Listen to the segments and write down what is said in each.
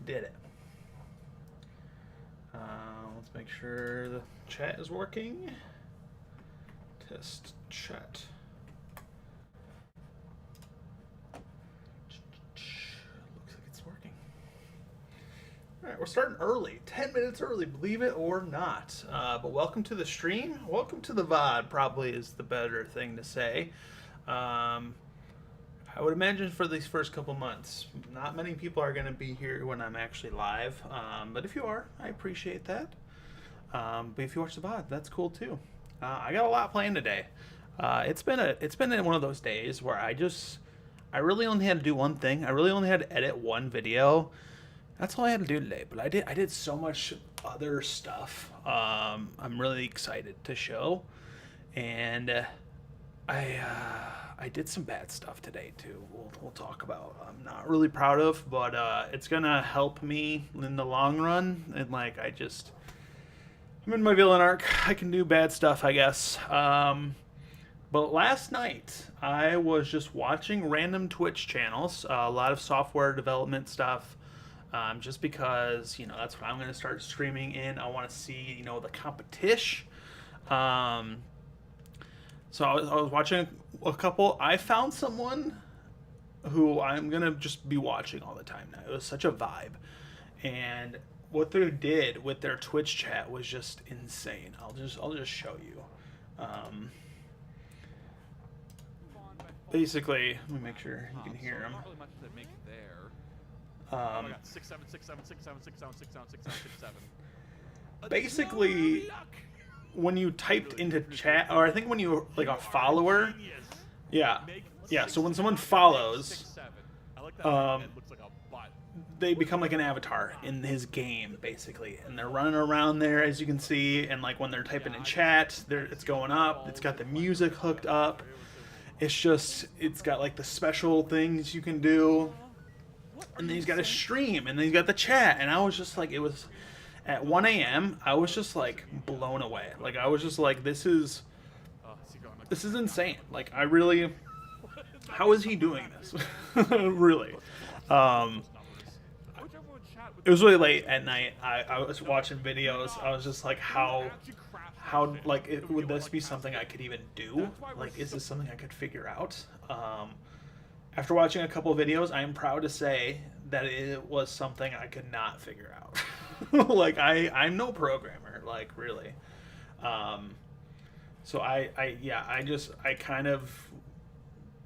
did it. Let's make sure the chat is working. Test chat. Looks like it's working. All right, we're starting early, 10 minutes early, believe it or not. But welcome to the stream. Welcome to the VOD, probably is the better thing to say. I would imagine for these first couple months, not many people are going to be here when I'm actually live. But if you are, I appreciate that. But if you watch the VOD, that's cool too. I got a lot planned today. It's been one of those days where I really only had to do one thing. I really only had to edit one video. That's all I had to do today. But I did so much other stuff. I'm really excited to show, and I did some bad stuff today too. We'll talk about. I'm not really proud of, but it's gonna help me in the long run. And like I'm in my villain arc. I can do bad stuff, I guess. But last night I was just watching random Twitch channels, a lot of software development stuff. Just because that's what I'm gonna start streaming in. I want to see the competition. So I was watching a couple. I found someone who I'm gonna just be watching all the time now. It was such a vibe, and what they did with their Twitch chat was just insane. I'll just show you. Basically, let me make sure you can hear them. Basically, when you typed into chat, or I think when you like a follower, yeah. So when someone follows, they become like an avatar in his game, basically, and they're running around there, as you can see. And like when they're typing in chat, it's going up. It's got the music hooked up. It's got like the special things you can do, and then he's got a stream, and then he's got the chat. And I was just like, it was at 1 a.m. I was just like blown away. Like I was just like, this is insane. Like I really, how is he doing this? Really. It was really late at night. I was watching videos. I was just like, how like would this be something I could even do? Like, is this something I could figure out? After watching a couple of videos, I am proud to say that it was something I could not figure out. Like I'm no programmer, like really. So I kind of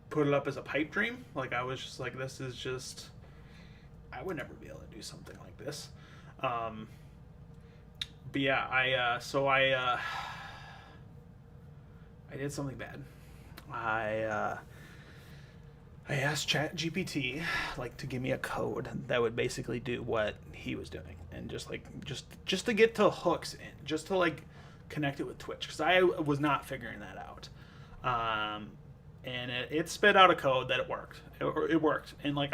put it up as a pipe dream. Like I was just like, this is just, I would never be able to do something like this. But yeah, I did something bad. I asked ChatGPT like to give me a code that would basically do what he was doing, and just to get to hooks in, just to like connect it with Twitch, because I was not figuring that out. And it spit out a code that it worked. It worked, and like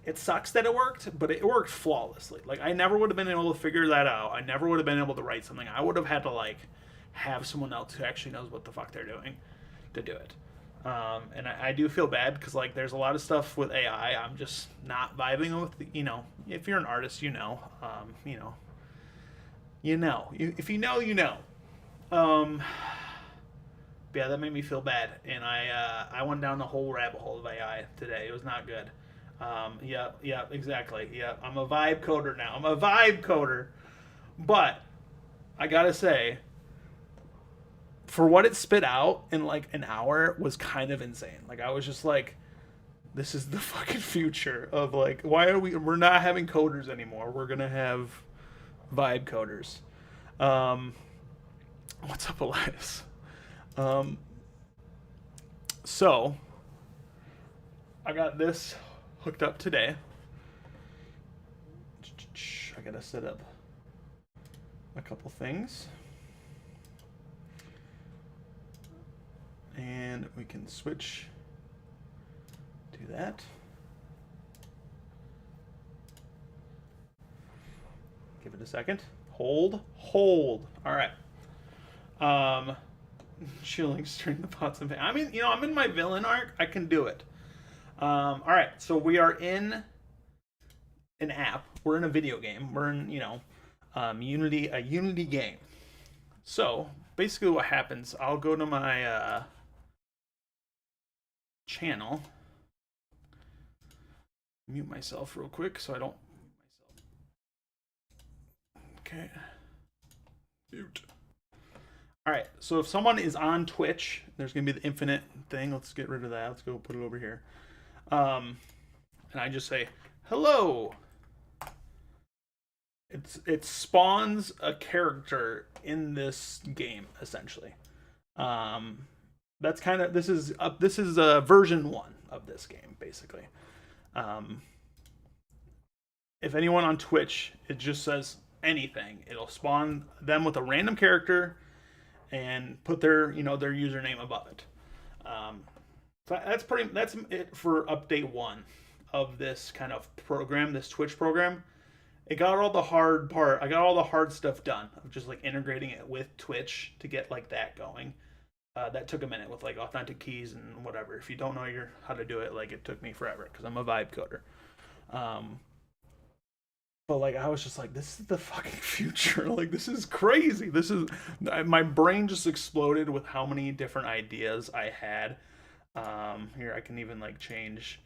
it sucks that it worked, but it worked flawlessly. Like I never would have been able to figure that out. I never would have been able to write something. I would have had to like have someone else who actually knows what the fuck they're doing to do it. And I do feel bad because like there's a lot of stuff with AI I'm just not vibing with. If you're an artist, if you know. But yeah, that made me feel bad, and I went down the whole rabbit hole of AI today. It was not good. Yeah, exactly. Yeah, I'm a vibe coder now. I'm a vibe coder. But I gotta say, for what it spit out in like an hour was kind of insane. Like I was just like, this is the fucking future of like, we're not having coders anymore. We're gonna have vibe coders. What's up, Elias? So I got this hooked up today. I gotta set up a couple things, and we can switch to that. Give it a second. Hold. All right. Chilling, stirring the pots and pans. I mean, I'm in my villain arc. I can do it. All right, so we are in an app. We're in a video game. We're in, Unity, a Unity game. So basically, what happens? I'll go to my channel. Mute myself real quick so I don't. Okay. Mute. All right. So if someone is on Twitch, there's gonna be the infinite thing. Let's get rid of that. Let's go put it over here. And I just say hello. It spawns a character in this game essentially. That's kind of this is version 1 of this game basically. If anyone on Twitch, it just says anything. It'll spawn them with a random character and put their their username above it. So that's it for update 1 of this kind of program, this Twitch program. It got all the hard part. I got all the hard stuff done of just like integrating it with Twitch to get like that going. That took a minute with like authentic keys and whatever. If you don't know how to do it, like it took me forever because I'm a vibe coder. But like I was just like, this is the fucking future. Like this is crazy. My brain just exploded with how many different ideas I had. Here I can even like change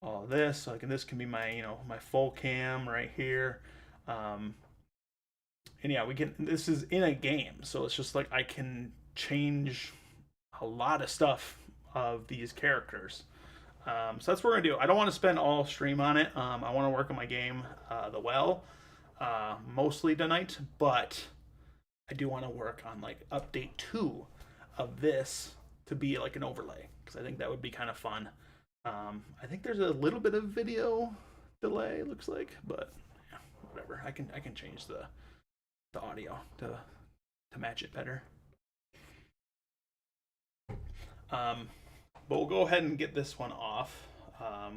all this. So this can be my my full cam right here. And yeah, this is in a game, so it's just like I can change a lot of stuff of these characters. So that's what we're gonna do. I don't want to spend all stream on it. I want to work on my game, mostly tonight, but I do want to work on like update 2 of this to be like an overlay because I think that would be kind of fun. I think there's a little bit of video delay, it looks like, but yeah, whatever. I can change the audio to match it better. But we'll go ahead and get this one off.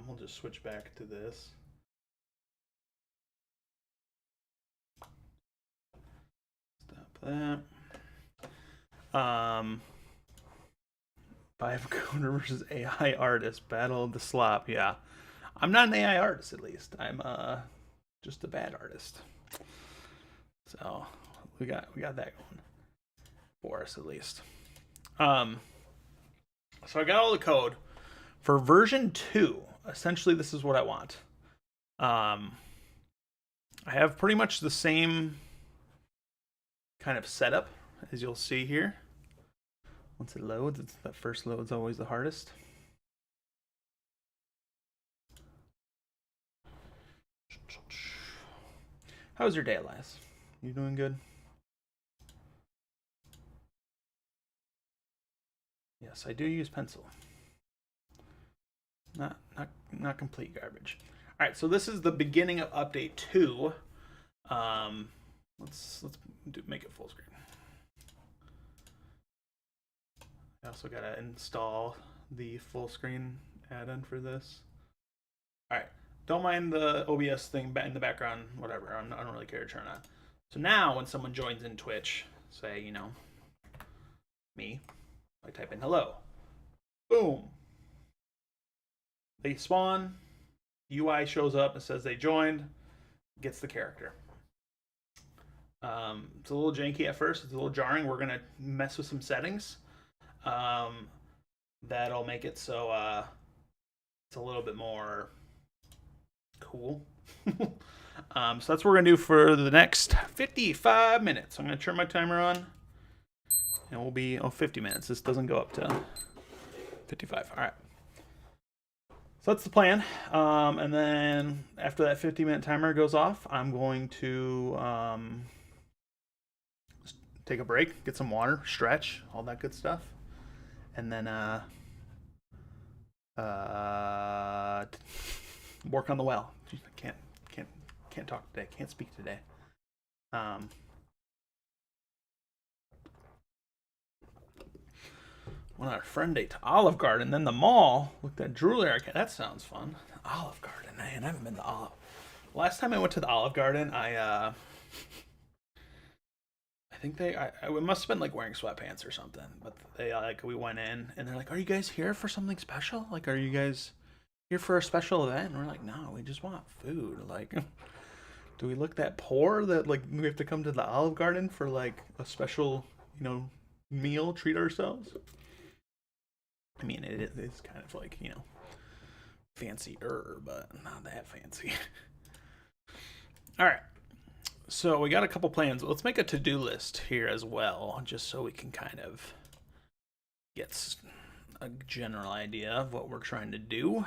We'll just switch back to this. Stop that. Vibe coder versus AI artist, battle of the slop. Yeah, I'm not an AI artist. At least I'm just a bad artist. So we got that going for us at least. So I got all the code for version 2. Essentially, this is what I want. I have pretty much the same kind of setup as you'll see here. Once it loads, that first load's always the hardest. How's your day, Elias? You doing good? Yes, I do use pencil. Not complete garbage. All right, so this is the beginning of update 2. Let's make it full screen. I also gotta install the full screen add-in for this. All right, don't mind the OBS thing in the background, whatever. I don't really care to turn on. So now when someone joins in Twitch, say, me, I type in hello. Boom. They spawn. UI shows up and says they joined. Gets the character. It's a little janky at first. It's a little jarring. We're going to mess with some settings. That'll make it so it's a little bit more cool. So that's what we're going to do for the next 55 minutes. I'm going to turn my timer on. And we'll be 50 minutes. This doesn't go up to 55. All right. So that's the plan. And then after that 50-minute timer goes off, I'm going to take a break, get some water, stretch, all that good stuff, and then work on the well. Can't talk today. Can't speak today. Went on a friend date to Olive Garden, then the mall. Looked at jewelry arcade. That sounds fun. Olive Garden, man. I haven't been to Olive. Last time I went to the Olive Garden, I think I must have been like wearing sweatpants or something. But we went in and they're like, "Are you guys here for something special? Like, are you guys here for a special event. And we're like, no, we just want food. Like, do we look that poor that like we have to come to the Olive Garden for like a special, meal, treat ourselves? I mean, it is kind of like, fancier, but not that fancy. All right. So we got a couple plans. Let's make a to-do list here as well, just so we can kind of get a general idea of what we're trying to do.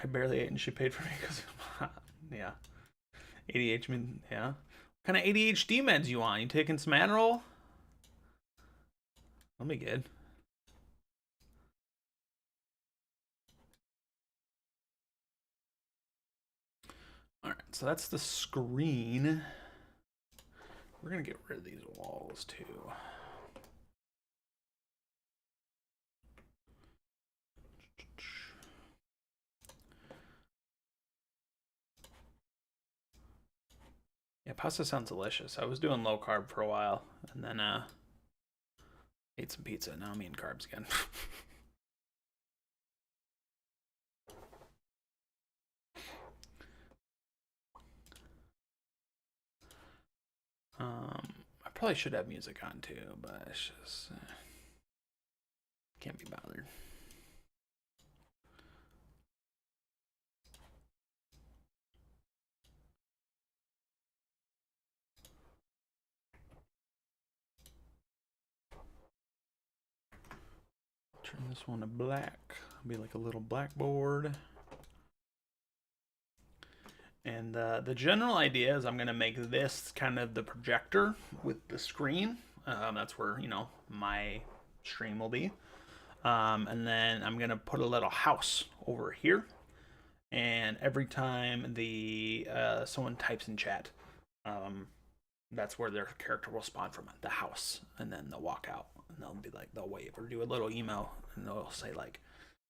I barely ate and she paid for me because, yeah. ADHD, yeah. What kind of ADHD meds you on? You taking some Adderall? That'll be good. All right, so that's the screen. We're gonna get rid of these walls too. Yeah, pasta sounds delicious. I was doing low carb for a while, and then ate some pizza. Now I'm eating carbs again. I probably should have music on too, but it's just can't be bothered. Turn this one to black. It'll be like a little blackboard. And the general idea is I'm going to make this kind of the projector with the screen. That's where, my stream will be. And then I'm going to put a little house over here. And every time someone types in chat, that's where their character will spawn from, the house. And then they'll walk out. And they'll be like, they'll wave or do a little emo. And they'll say like,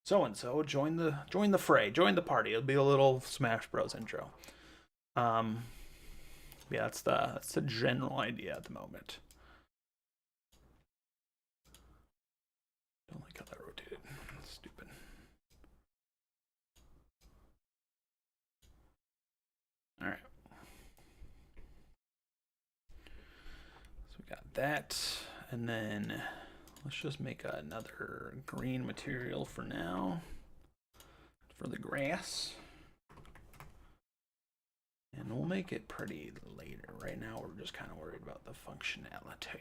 so-and-so, join the fray, join the party. It'll be a little Smash Bros. Intro. Yeah, that's the general idea at the moment. Don't like how that rotated. That's stupid. All right. So we got that, and then let's just make another green material for now for the grass. And we'll make it pretty later. Right now, we're just kind of worried about the functionality.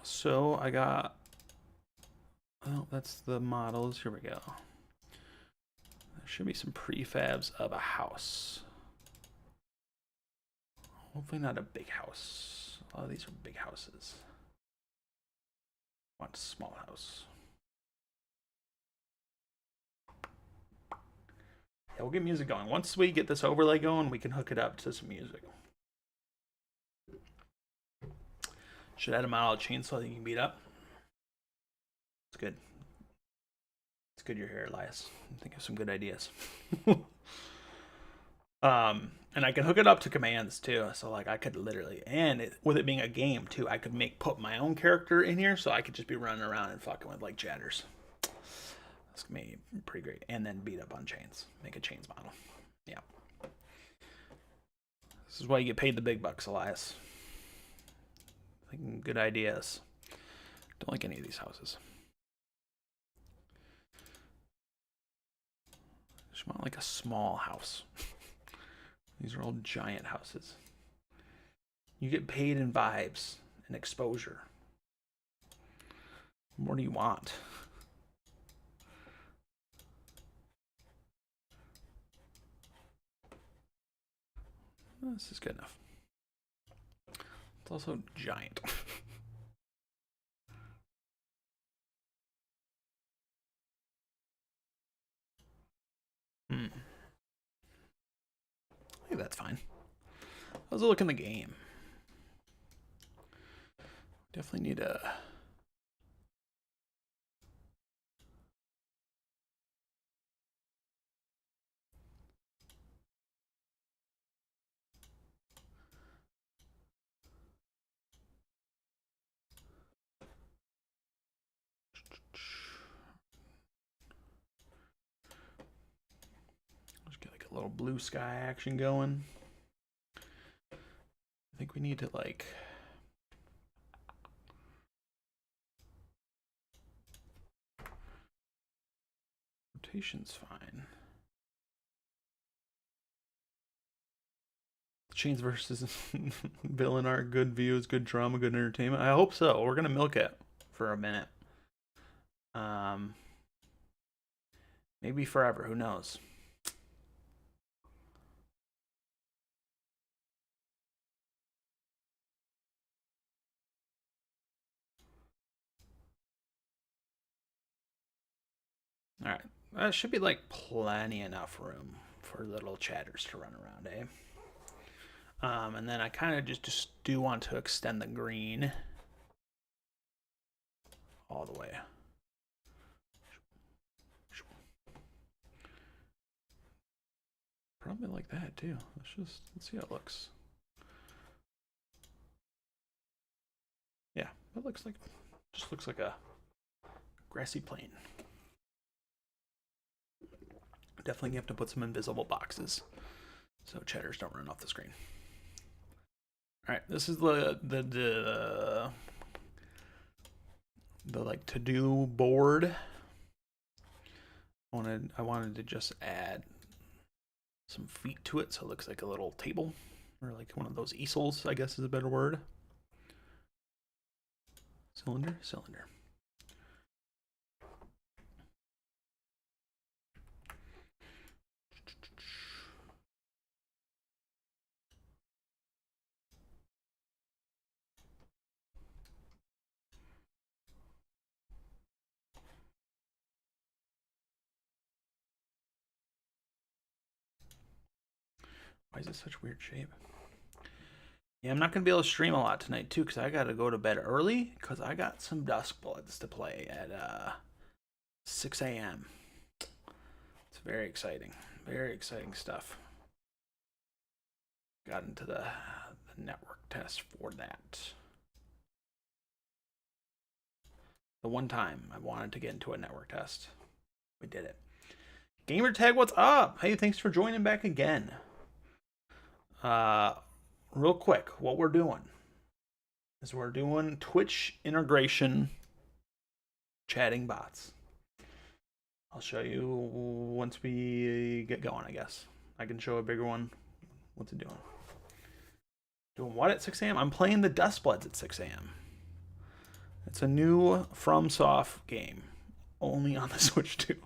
So I got, oh, that's the models. Here we go. There should be some prefabs of a house. Hopefully not a big house. A lot of these are big houses. I want a small house. Yeah, we'll get music going. Once we get this overlay going, we can hook it up to some music. Should add a model chainsaw that you can beat up. It's good. It's good you're here, Elias. Think of some good ideas. And I can hook it up to commands too. So like I could literally, and with it being a game too, I could put my own character in here, so I could just be running around and fucking with like jatters. That's gonna be pretty great. And then beat up on chains. Make a chains model. Yeah. This is why you get paid the big bucks, Elias. Thinking good ideas. Don't like any of these houses. Just want like a small house. These are all giant houses. You get paid in vibes and exposure. What more do you want? This is good enough. It's also giant. I think that's fine. How's it look in the game? Definitely need a... little blue sky action going. I think we need to like rotation's fine. Chains versus villain art, good views, good drama, good entertainment. I hope so. We're gonna milk it for a minute. Maybe forever. Who knows? All right, that should be like plenty enough room for little chatters to run around, eh? And then I kind of just do want to extend the green all the way. Probably like that too. Let's see how it looks. Yeah, it looks like just looks like a grassy plain. Definitely have to put some invisible boxes so chatters don't run off the screen. All right, this is the like to-do board. I wanted to just add some feet to it so it looks like a little table, or like one of those easels, I guess is a better word. Cylinder. Why is it such weird shape? Yeah, I'm not going to be able to stream a lot tonight, too, because I got to go to bed early, because I got some Dusk Bloods to play at 6 a.m. It's very exciting. Very exciting stuff. Got into the network test for that. The one time I wanted to get into a network test. We did it. Gamertag, what's up? Hey, thanks for joining back again. Real quick, what we're doing is we're doing Twitch integration chatting bots. I'll show you once we get going, I guess. I can show a bigger one. What's it doing? Doing what at 6 a.m.? I'm playing the Dustbloods at 6 a.m. It's a new FromSoft game. Only on the Switch 2.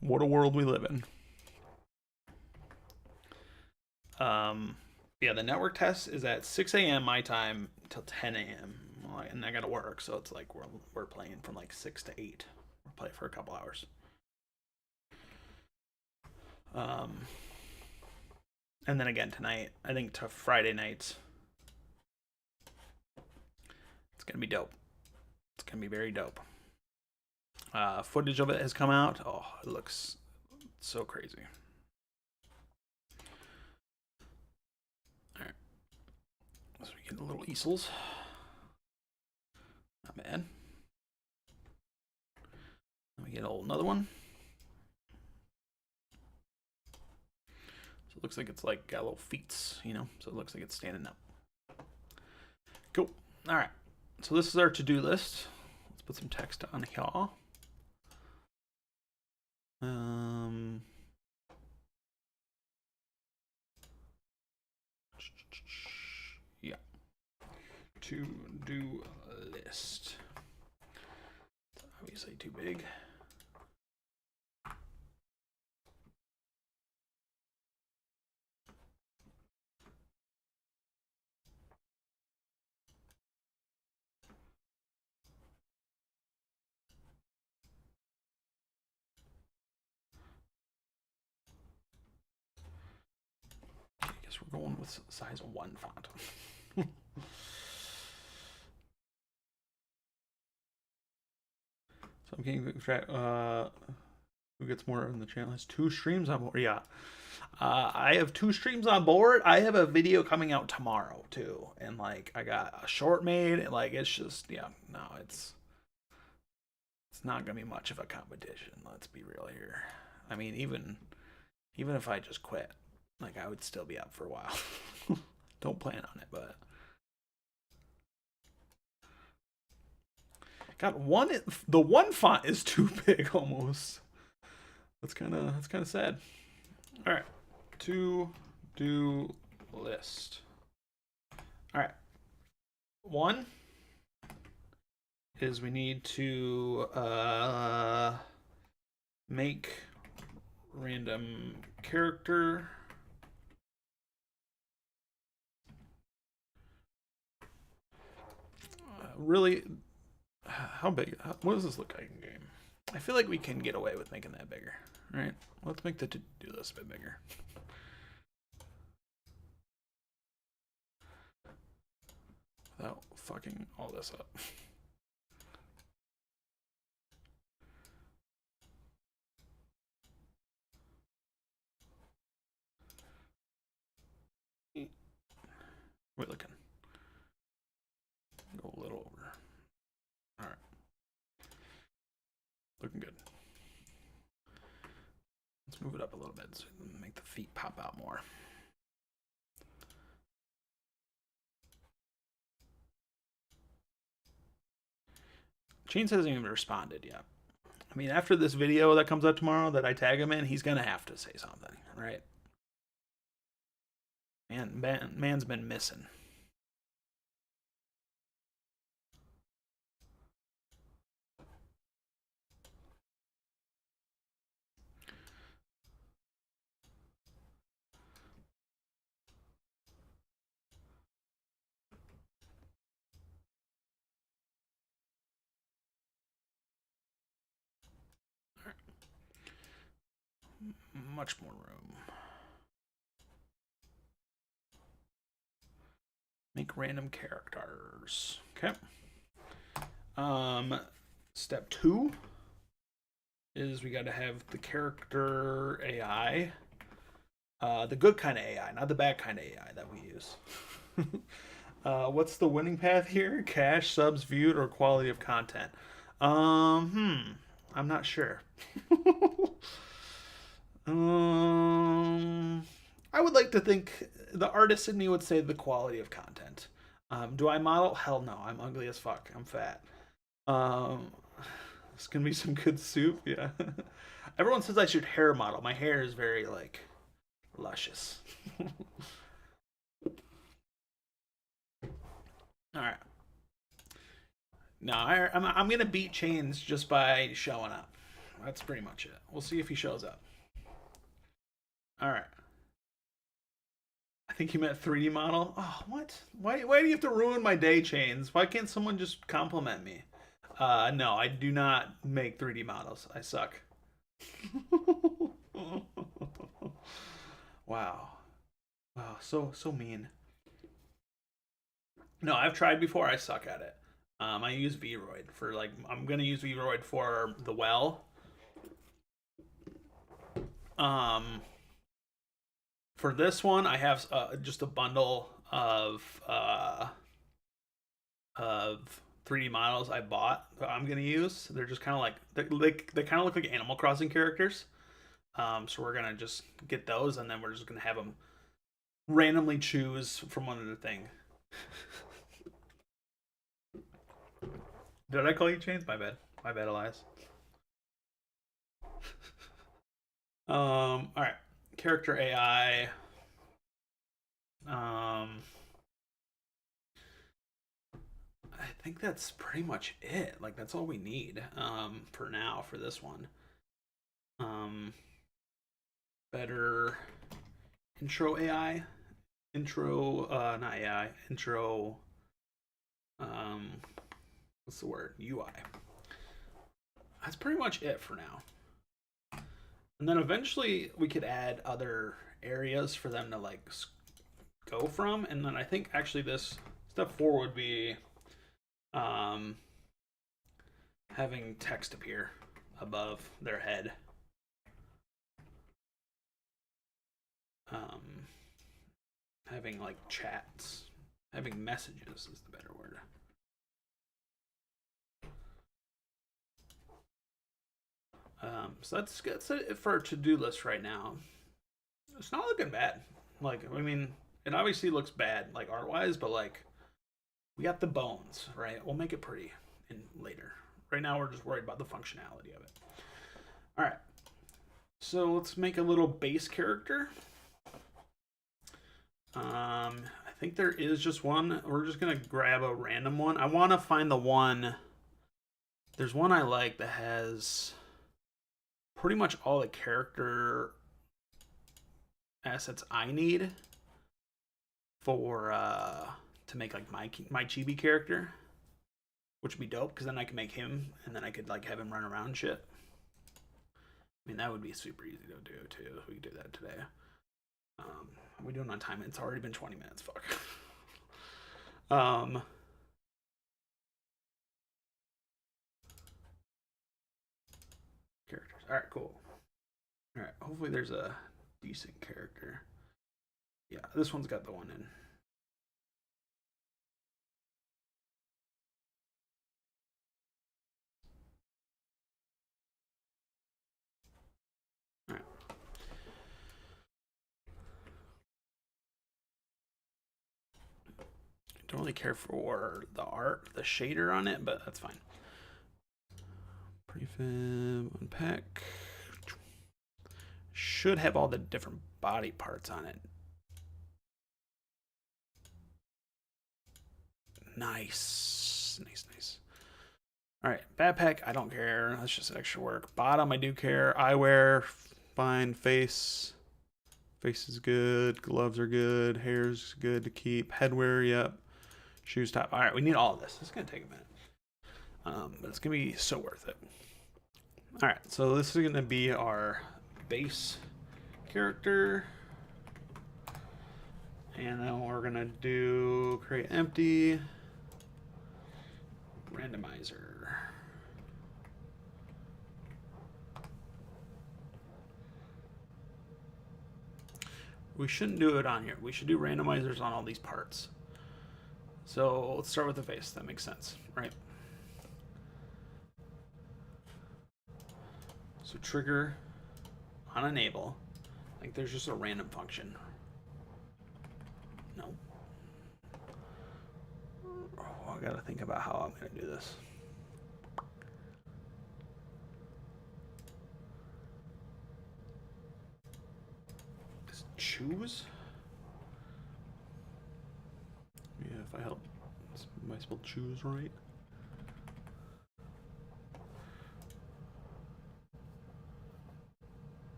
What a world we live in. Yeah, the network test is at 6 a.m. my time till 10 a.m. And I gotta work, so it's like we're playing from like 6 to 8. We'll play for a couple hours. And then again tonight, I think to Friday nights. It's gonna be dope. It's gonna be very dope. Footage of it has come out. Oh, it looks so crazy. Alright. So we get the little easels. Not bad. Then we get another one. So it looks like it's like got little feet, you know? So it looks like it's standing up. Cool. Alright. So this is our to-do list. Let's put some text on here. Yeah. To-do list. It's obviously too big. I guess we're going with size 1 font. So I'm getting who gets more on the channel has 2 streams on board. Yeah. I have 2 streams on board. I have a video coming out tomorrow too. And like I got a short made, and like it's just no, it's not gonna be much of a competition. Let's be real here. I mean, Even if I just quit, like I would still be up for a while. Don't plan on it, but got one. The one font is too big almost. That's kind of sad. All right, to do list. All right, one is we need to make random character really. How big? What does this look like in game? I feel like we can get away with making that bigger. All right, let's make the to-do list a bit bigger. Without fucking all this up. We're looking. Go a little over. All right. Looking good. Let's move it up a little bit so make the feet pop out more. Chains hasn't even responded yet. I mean, after this video that comes out tomorrow that I tag him in, he's gonna have to say something, right? Man's been missing. Much more room. Make random characters. Okay. Step 2 is we got to have the character AI. The good kind of AI, not the bad kind of AI that we use. What's the winning path here? Cash, subs viewed, or quality of content? I'm not sure. I would like to think the artist in me would say the quality of content. Do I model? Hell no. I'm ugly as fuck. I'm fat. This can be some good soup. Yeah. Everyone says I should hair model. My hair is very like luscious. All right. No, I'm gonna beat Chains just by showing up. That's pretty much it. We'll see if he shows up. All right. I think you meant 3D model. Oh, what? Why do you have to ruin my day, Chains? Why can't someone just compliment me? No, I do not make 3D models. I suck. Wow. Wow, so mean. No, I've tried before. I suck at it. I use Vroid for like I'm gonna use Vroid for the well. For this one, I have just a bundle of 3D models I bought that I'm gonna use. They're just kind of like they kind of look like Animal Crossing characters. So we're gonna just get those, and then we're just gonna have them randomly choose from one of the thing. Did I call you Chains? My bad. My bad, Elias. All right. Character AI. I think that's pretty much it. Like that's all we need for now for this one. Better intro AI, not AI, intro. What's the word? UI. That's pretty much it for now. And then eventually we could add other areas for them to like go from. And then I think actually this step 4 would be having text appear above their head. Having like chats, having messages is the better word. So that's it for our to-do list right now. It's not looking bad. Like, I mean, it obviously looks bad, like art wise, but like, we got the bones, right? We'll make it pretty in later. Right now, we're just worried about the functionality of it. All right. So let's make a little base character. I think there is just one. We're just gonna grab a random one. I want to find the one. There's one I like that has pretty much all the character assets I need for to make like my chibi character, which would be dope because then I can make him and then I could like have him run around and shit. I mean, that would be super easy to do too. We could do that today. We're doing on time. It's already been 20 minutes. Fuck. Characters. All right, cool. All right, hopefully there's a decent character. Yeah, this one's got the one in. All right. Don't really care for the art, the shader on it, but that's fine. Prefab, unpack. Should have all the different body parts on it. Nice. Nice, nice. All right, backpack, I don't care. That's just extra work. Bottom, I do care. Eyewear, fine. Face is good. Gloves are good. Hair's good to keep. Headwear, yep. Shoes, top. All right, we need all of this. It's going to take a minute. But it's going to be so worth it. All right, so this is going to be our base character. And then we're going to do create empty randomizer. We shouldn't do it on here. We should do randomizers on all these parts. So let's start with the face. That makes sense, right? So trigger on enable. Like there's just a random function. No. Oh, I gotta think about how I'm gonna do this. Just choose? Yeah, if I help. Am I spelled choose right?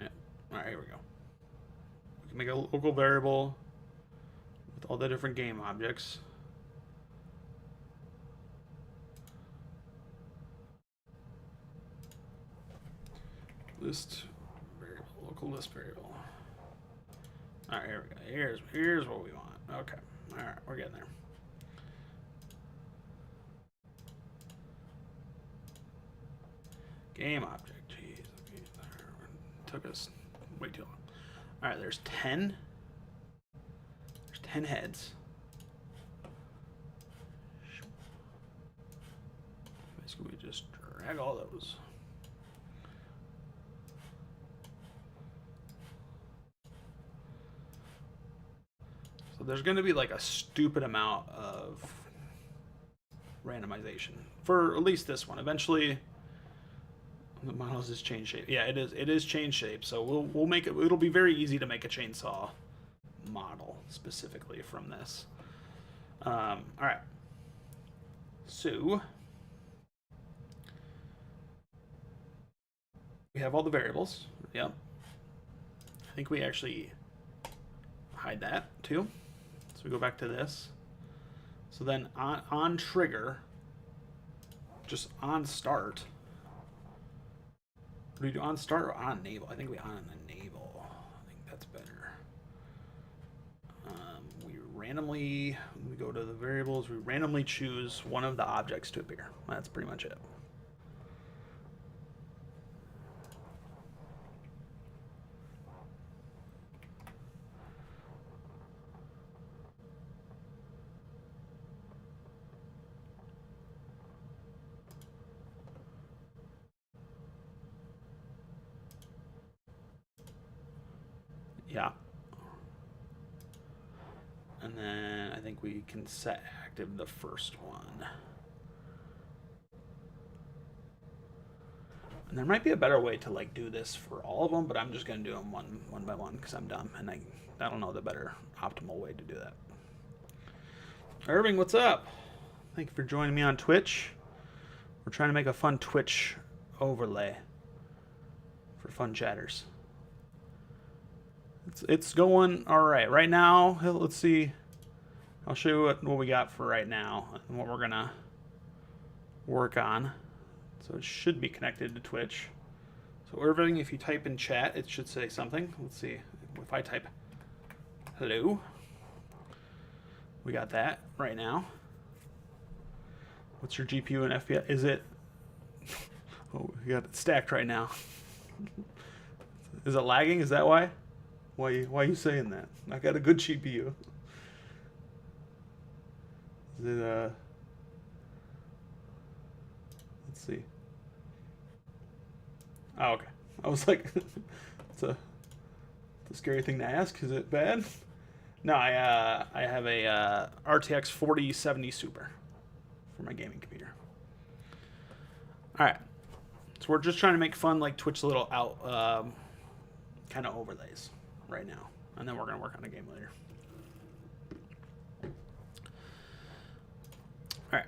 Yeah. Alright, here we go. We can make a local variable with all the different game objects. List variable, local list variable. Alright, here we go. Here's what we want. Okay. Alright, we're getting there. Game object. Jeez. Okay. Took us way too long. Alright, there's 10. There's 10 heads. Basically, we just drag all those. So there's going to be like a stupid amount of randomization for at least this one. Eventually, the models just change shape. Yeah, it is. It is change shape. So we'll make it. It'll be very easy to make a chainsaw model specifically from this. All right. So we have all the variables. Yep. I think we actually hide that too. So we go back to this. So then on trigger, just on start. Do we do on start or on enable? I think we on enable. I think that's better. We randomly, when we go to the variables, we randomly choose one of the objects to appear. That's pretty much it. Yeah. And then I think we can set active the first one. And there might be a better way to like do this for all of them, but I'm just gonna do them one by one because I'm dumb and I don't know the better optimal way to do that. Irving, what's up? Thank you for joining me on Twitch. We're trying to make a fun Twitch overlay for fun chatters. It's going all right. Right now, let's see. I'll show you what we got for right now and what we're going to work on. So it should be connected to Twitch. So Irving, if you type in chat, it should say something. Let's see. If I type hello, we got that right now. What's your GPU and FPS? Is it... Oh, we got it stacked right now. Is it lagging? Is that why? Why are you saying that? I got a good GPU. Is it let's see. Oh, okay. I was like, it's a scary thing to ask. Is it bad? No, I have a RTX 4070 Super for my gaming computer. All right. So we're just trying to make fun like Twitch little out kind of overlays right now, and then we're gonna work on a game later. All right.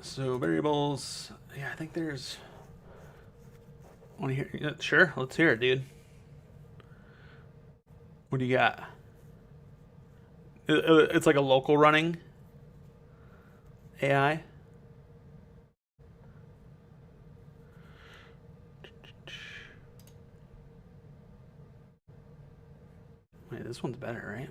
So variables. Yeah, I think there's. Want to hear? Yeah, sure, let's hear it, dude. What do you got? It's like a local running AI. Wait, this one's better, right?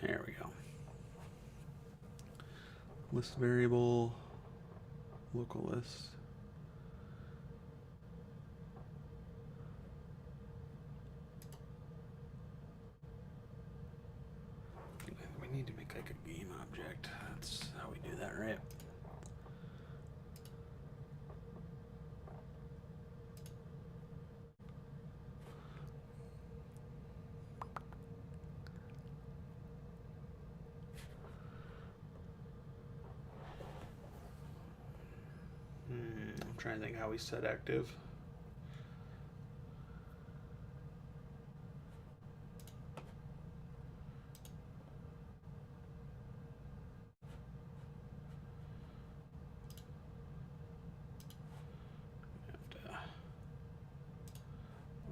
There we go. List variable, local list. We need to make like a game object. That's how we do that, right? I'm trying to think how we set active.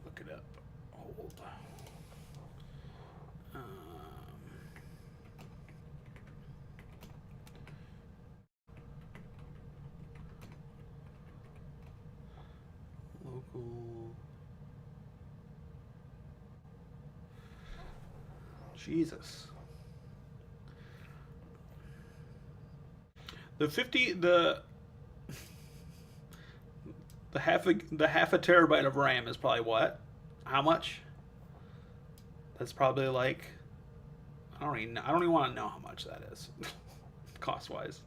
Look it up. Hold. Local. Jesus. The half a terabyte of RAM is probably what? How much? That's probably like I don't even want to know how much that is, cost wise.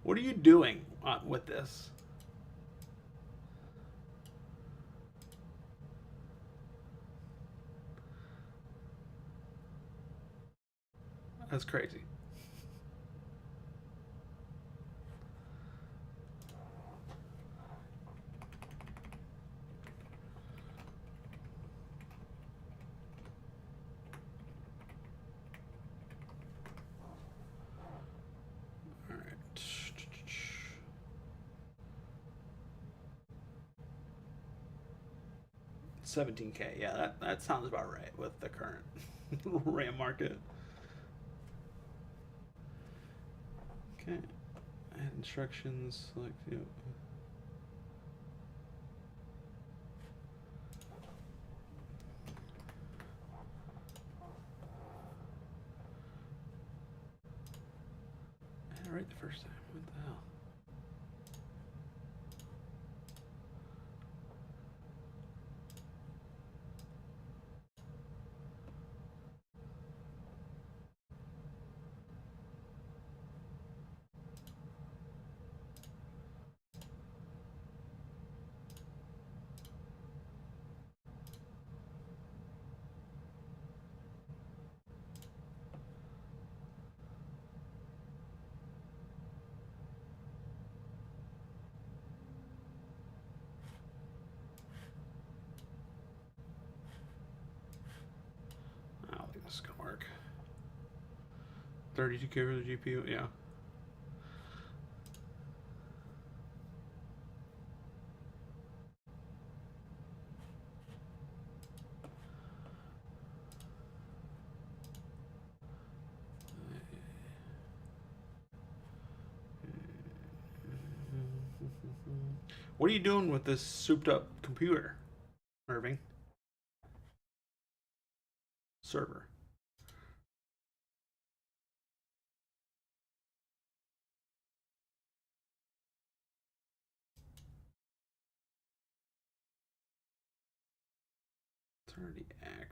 What are you doing with this? That's crazy. All right. 17K. Yeah, that sounds about right with the current RAM market. Okay. Add instructions. Select. Yep. I had it right the first time. What the hell? 32K for the GPU, yeah. What are you doing with this souped up computer, Irving? Server. It's already active.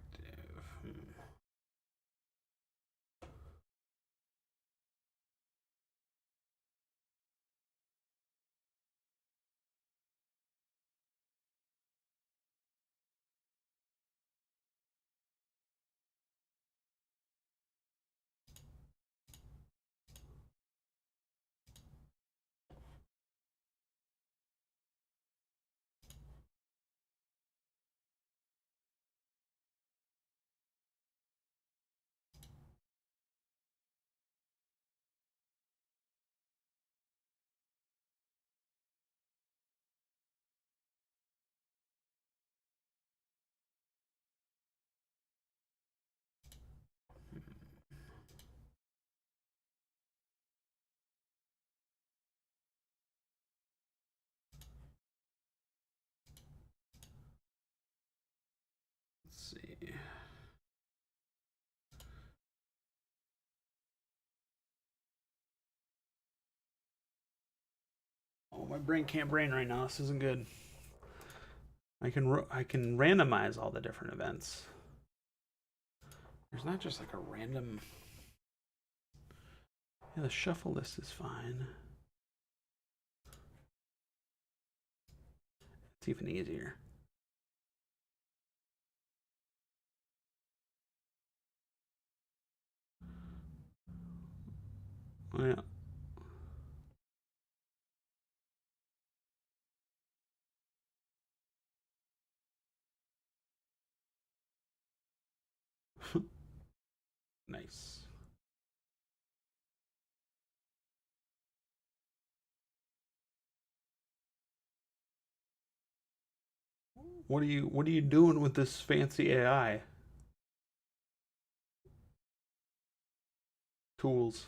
Let's see. Oh, my brain can't brain right now. This isn't good. I can randomize all the different events. There's not just like a random. Yeah, the shuffle list is fine. It's even easier. Oh, yeah. Nice. What are you doing with this fancy AI tools?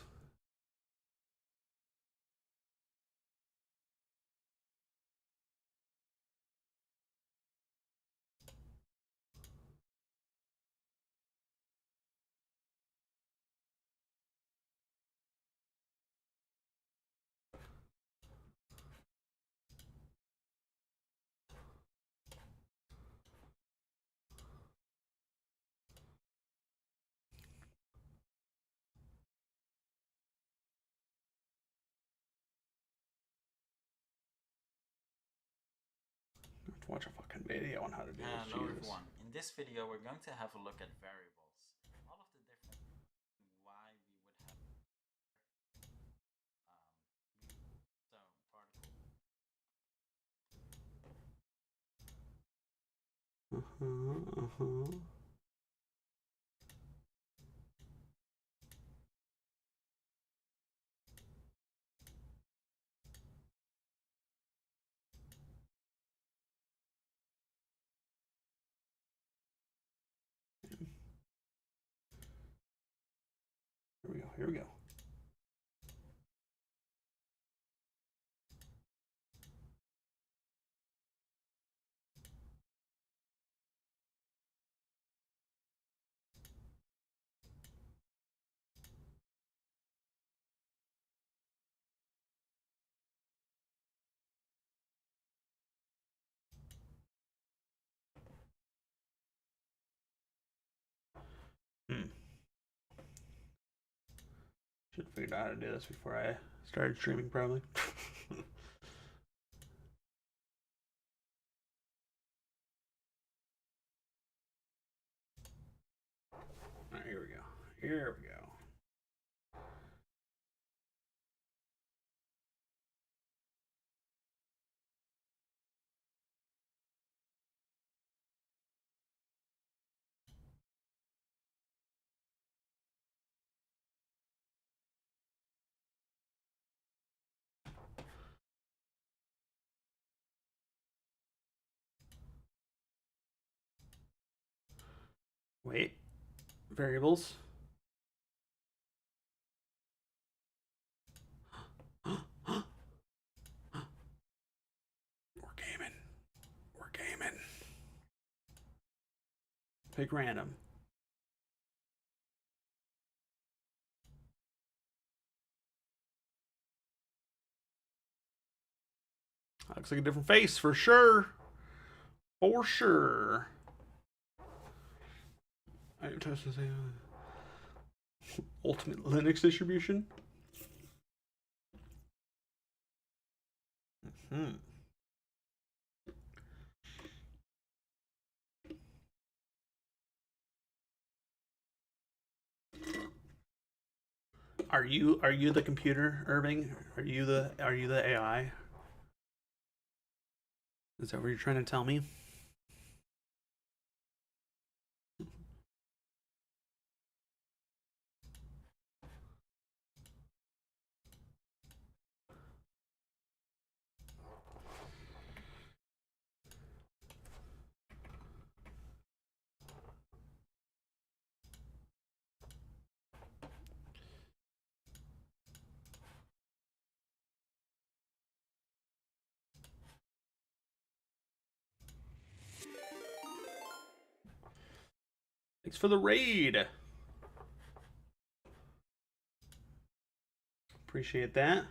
I have to watch a fucking video on how to do this. Hello Jesus. everyone. In this video we're going to have a look at variables. All of the different why we would have so particle. Uh-huh. Here we go. Here we go. Should have figured out how to do this before I started streaming, probably. All right, here we go. Here we go. Wait. Variables. We're gaming. We're gaming. Pick random. Looks like a different face for sure. For sure. I test to say ultimate Linux distribution. Are you the computer, Irving? Are you the AI? Is that what you're trying to tell me? Thanks for the raid. Appreciate that.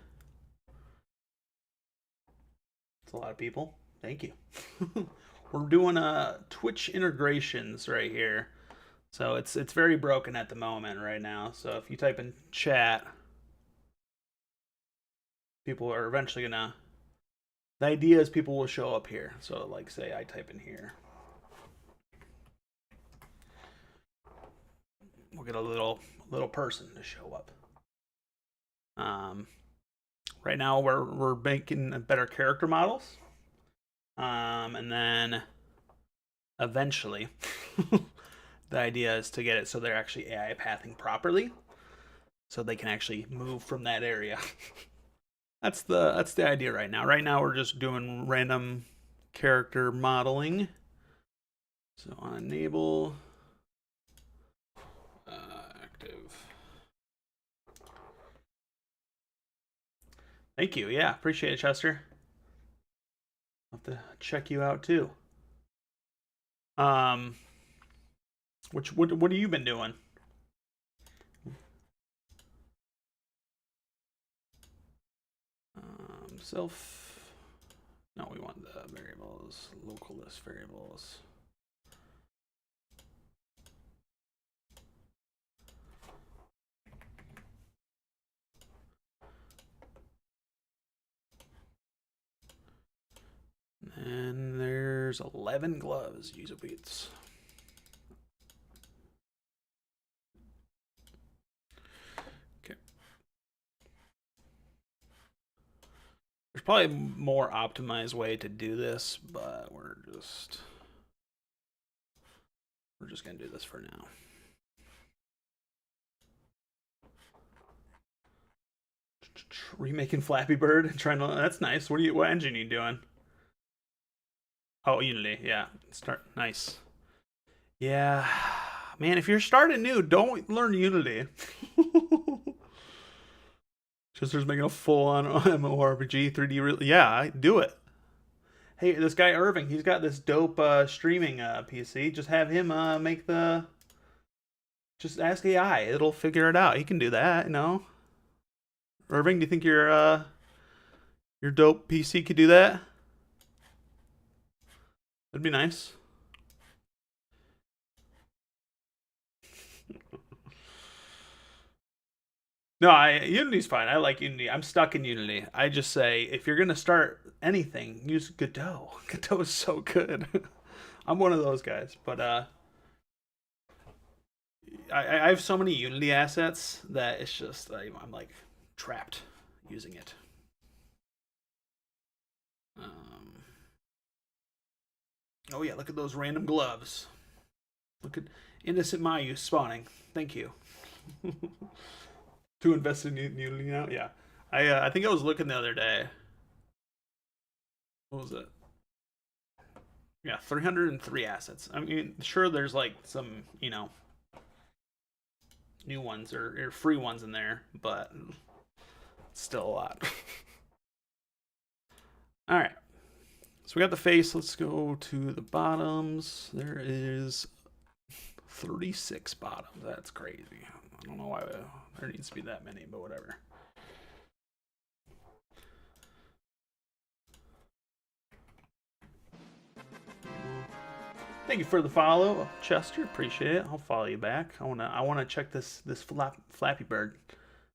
It's a lot of people. Thank you. We're doing Twitch integrations right here. So it's very broken at the moment right now. So if you type in chat, people are eventually gonna. The idea is people will show up here. So like say I type in here. We'll get a little person to show up. Right now we're making better character models. And then eventually the idea is to get it so they're actually AI pathing properly. So they can actually move from that area. That's the idea right now. Right now we're just doing random character modeling. So on enable active. Thank you. Yeah, appreciate it, Chester. I'll have to check you out too. What have you been doing? Self. No, we want the variables, local list variables. And there's 11 gloves. User beats. Okay. There's probably a more optimized way to do this, but we're just gonna do this for now. Remaking Flappy Bird, trying to. That's nice. What engine are you doing? Oh, Unity. Yeah, start nice. Yeah, man. If you're starting new, don't learn Unity. Chester's making a full-on MMORPG 3D. Yeah, do it. Hey, this guy Irving, he's got this dope streaming PC. Just have him make the. Just ask AI; it'll figure it out. He can do that, you know. Irving, do you think your dope PC could do that? That'd be nice. No, Unity's fine. I like Unity. I'm stuck in Unity. I just say if you're gonna start anything, use Godot. Godot is so good. I'm one of those guys, but I have so many Unity assets that it's just I'm like trapped using it. Oh yeah, look at those random gloves. Look at innocent Mayu spawning. Thank you. To invest in Unity now, yeah. I think I was looking the other day. What was it? Yeah, 303 assets. I mean, sure, there's like some, new ones or free ones in there, but still a lot. All right. So we got the face. Let's go to the bottoms. There is 36 bottoms. That's crazy. I don't know why there needs to be that many, but whatever. Thank you for the follow, Chester. Appreciate it. I'll follow you back. I wanna check this Flappy Bird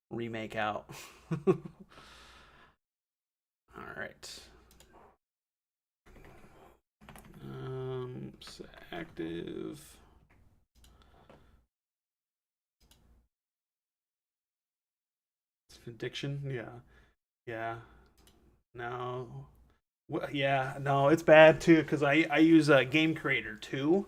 remake out. All right. Active. Addiction. Yeah. No. Yeah, no, it's bad too because I use a game creator too,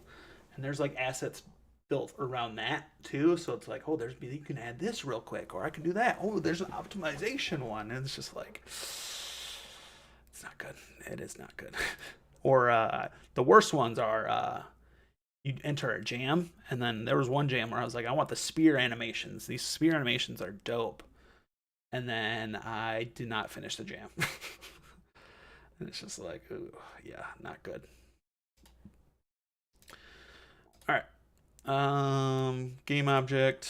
and there's like assets built around that too. So it's like, oh, you can add this real quick, or I can do that. Oh, there's an optimization one, and it's just like, it's not good. It is not good. Or the worst ones are you enter a jam, and then there was one jam where I was like, I want the spear animations. These spear animations are dope, and then I did not finish the jam. And it's just like, ooh, yeah, not good. All right. Game object,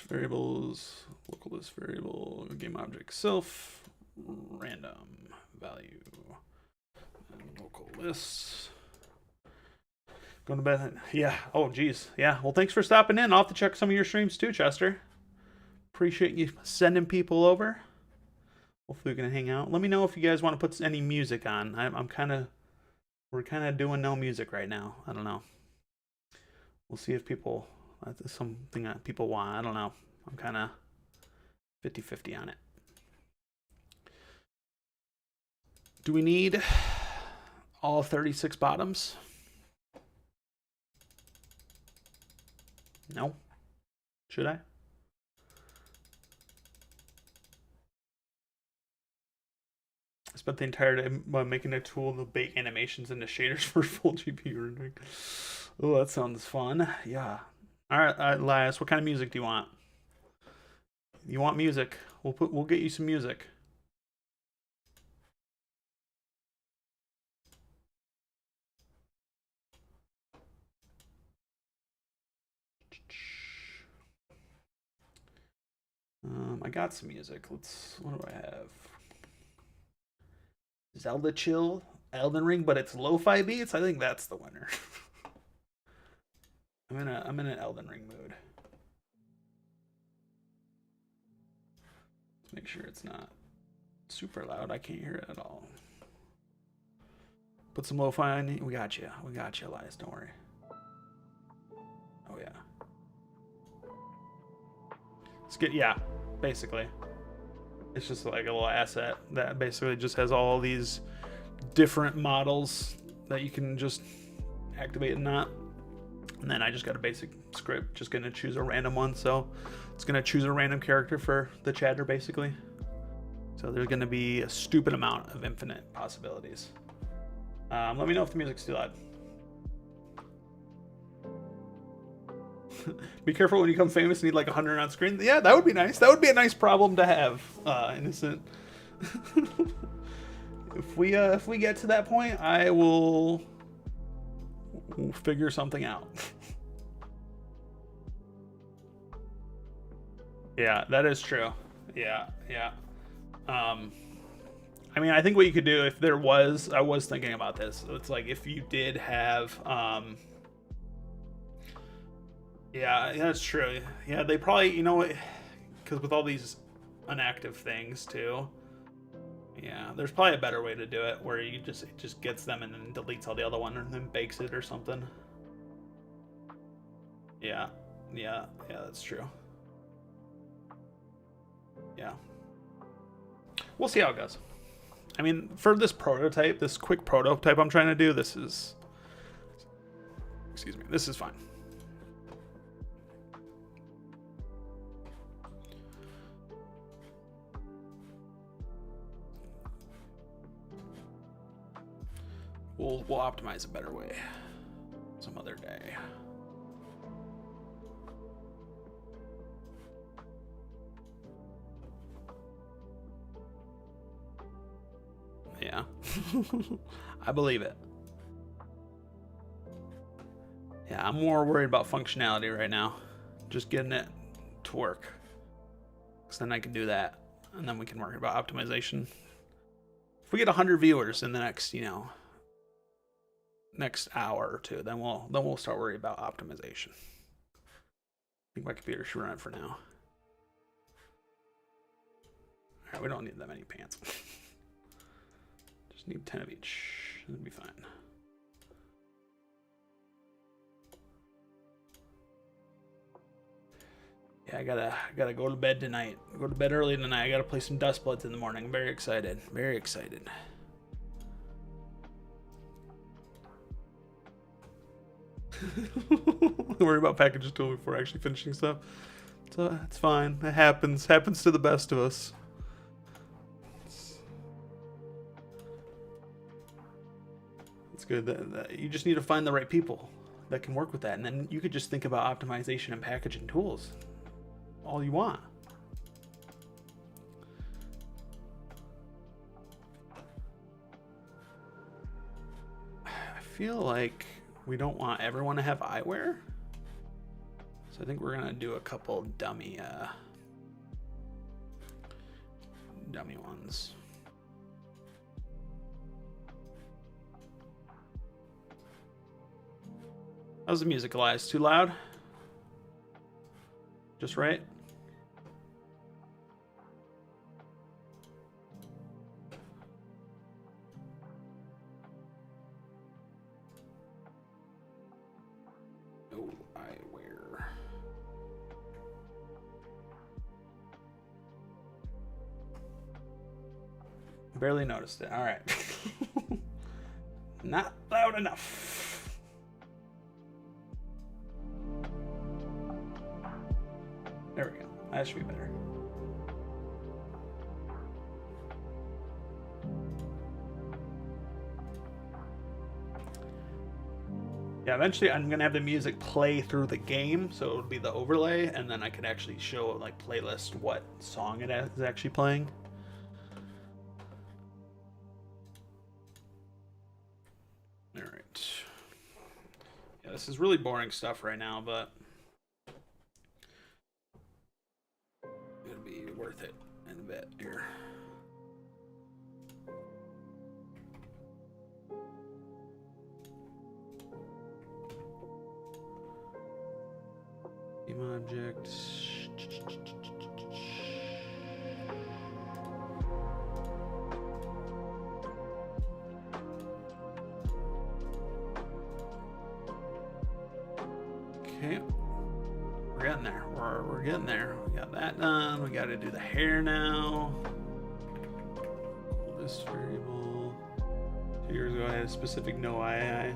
variables, local list variable, game object self, random value, and local lists. Going to bed. Yeah. Oh, geez. Yeah. Well, thanks for stopping in. I'll have to check some of your streams too, Chester. Appreciate you sending people over. Hopefully we can hang out. Let me know if you guys want to put any music on. We're kind of doing no music right now. I don't know. We'll see if that's something that people want. I don't know. I'm kind of 50-50 on it. Do we need all 36 bottoms? No. Should I? I spent the entire day making a tool to bake animations into shaders for full GPU rendering. Oh, that sounds fun. Yeah. All right, Elias, what kind of music do you want? You want music? We'll get you some music. I got some music. What do I have? Zelda Chill, Elden Ring, but it's lo-fi beats. I think that's the winner. I'm in an Elden Ring mood. Let's make sure it's not super loud. I can't hear it at all. Put some lo-fi on. We got you. We got you, Elias. Don't worry. Oh yeah. Let's get basically. It's just like a little asset that basically just has all these different models that you can just activate and not. And then I just got a basic script, just gonna choose a random one. So it's gonna choose a random character for the chatter basically. So there's gonna be a stupid amount of infinite possibilities. Let me know if the music's too loud. Be careful when you become famous and need like 100 on screen. Yeah, that would be nice. That would be a nice problem to have, innocent. If we get to that point, we'll figure something out. Yeah, that is true. Yeah. I mean, I think what you could do if I was thinking about this. It's like if you did have, yeah, that's true. Yeah, they probably, because with all these inactive things too. Yeah, there's probably a better way to do it where it just gets them and then deletes all the other one and then bakes it or something. Yeah, that's true. Yeah. We'll see how it goes. I mean, for this quick prototype I'm trying to do, this is fine. we'll optimize a better way some other day. Yeah. I believe it. Yeah, I'm more worried about functionality right now. Just getting it to work. Because then I can do that. And then we can worry about optimization. If we get 100 viewers in the next, next hour or two, then we'll start worrying about optimization. I think my computer should run it for now. Alright, we don't need that many pants. Just need 10 of each. That'll be fine. Yeah, I gotta go to bed tonight. Go to bed early tonight. I gotta play some Dust Bloods in the morning. I'm very excited. Very excited. Worry about package tool before actually finishing stuff. So it's fine. It happens. Happens to the best of us. It's good that you just need to find the right people that can work with that, and then you could just think about optimization and packaging tools all you want. I feel like we don't want everyone to have eyewear, so I think we're gonna do a couple dummy ones. How's the music, Elias? Too loud? Just right? Oh, eyewear. Barely noticed it. All right. Not loud enough. There we go. That should be better. Yeah, eventually I'm gonna have the music play through the game, so it'll be the overlay, and then I can actually show like playlist what song it is actually playing. All right. Yeah, this is really boring stuff right now, but it'll be worth it in a bit here. Game object. Okay, we're getting there. We're getting there. We got that done. We got to do the hair now. List variable. 2 years ago, I had a specific no II.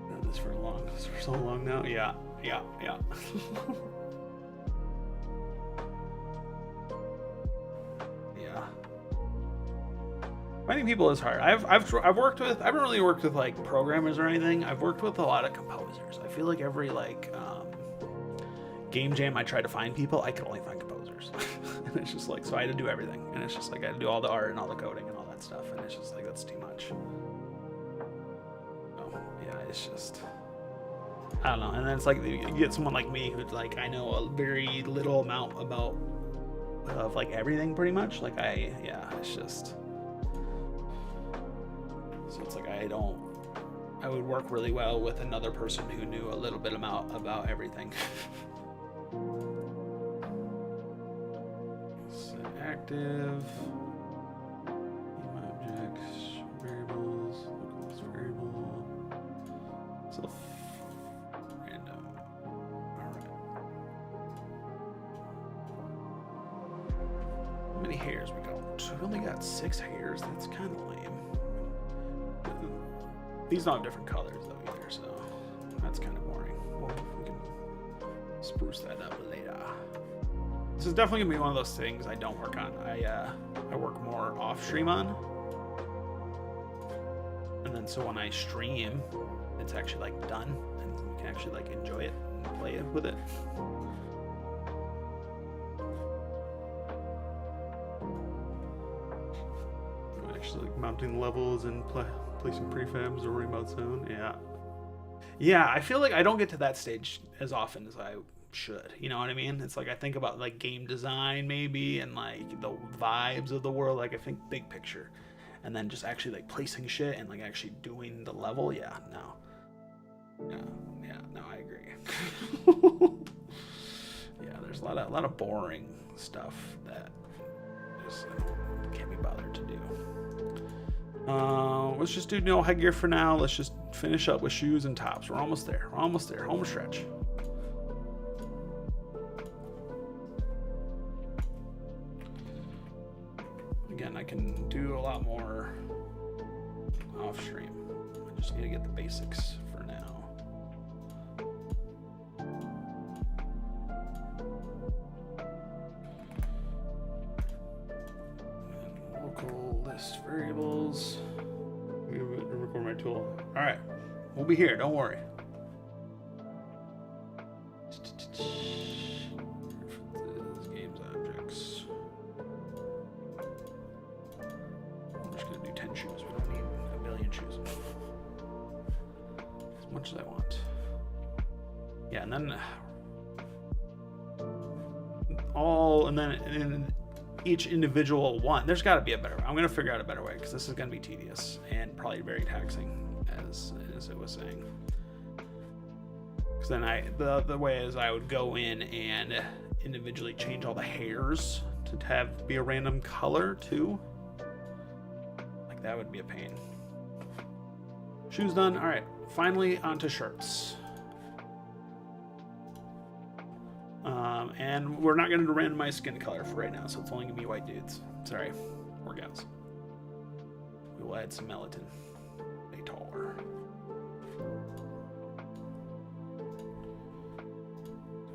Done this for so long now. Yeah. Yeah. Yeah. Finding people is hard. I've worked with. I haven't really worked with like programmers or anything. I've worked with a lot of composers. I feel like every game jam I try to find people, I could only find composers. And it's just like, so I had to do everything. And it's just like I had to do all the art and all the coding and all that stuff. And it's just like that's too much. Oh yeah, it's just. I don't know, and then it's like you get someone like me who's like I know a very little amount of like everything pretty much. Like it's just so it's like I would work really well with another person who knew a little bit about everything. Set active. Game objects, variables, localhost variable. So random. Alright. How many hairs we got? We only got 6 hairs. That's kind of lame. These don't have different colors though either, so that's kind of boring. Well, we can spruce that up later. This is definitely gonna be one of those things I don't work on. I work more off stream on. And then so when I stream, it's actually like done, and we can actually like enjoy it and play it with it. Actually like mounting levels and placing prefabs or remote zone. Yeah, I feel like I don't get to that stage as often as I should. You know what I mean? It's like I think about like game design maybe and like the vibes of the world. Like I think big picture, and then just actually like placing shit and like actually doing the level. Yeah, no, I agree. Yeah, there's a lot of boring stuff that just can't be bothered to do. Let's just do no headgear for now. Let's just finish up with shoes and tops. We're almost there. Home stretch. Again, I can do a lot more off stream. I just need to get the basics for now. And local list variables. Record my tool. All right, we'll be here. Don't worry. References, games, objects. I'm just gonna do 10 shoes. We don't need a million shoes. As much as I want. Yeah, and then in each individual one, there's got to be a better way. I'm gonna figure out a better way because this is gonna be tedious and probably very taxing, as it was saying. Because then the way is I would go in and individually change all the hairs to have be a random color too. Like that would be a pain. Shoes done. All right, finally onto shirts. And we're not going to randomize skin color for right now, so it's only going to be white dudes. Sorry, or gals. We will add some melatonin. Later.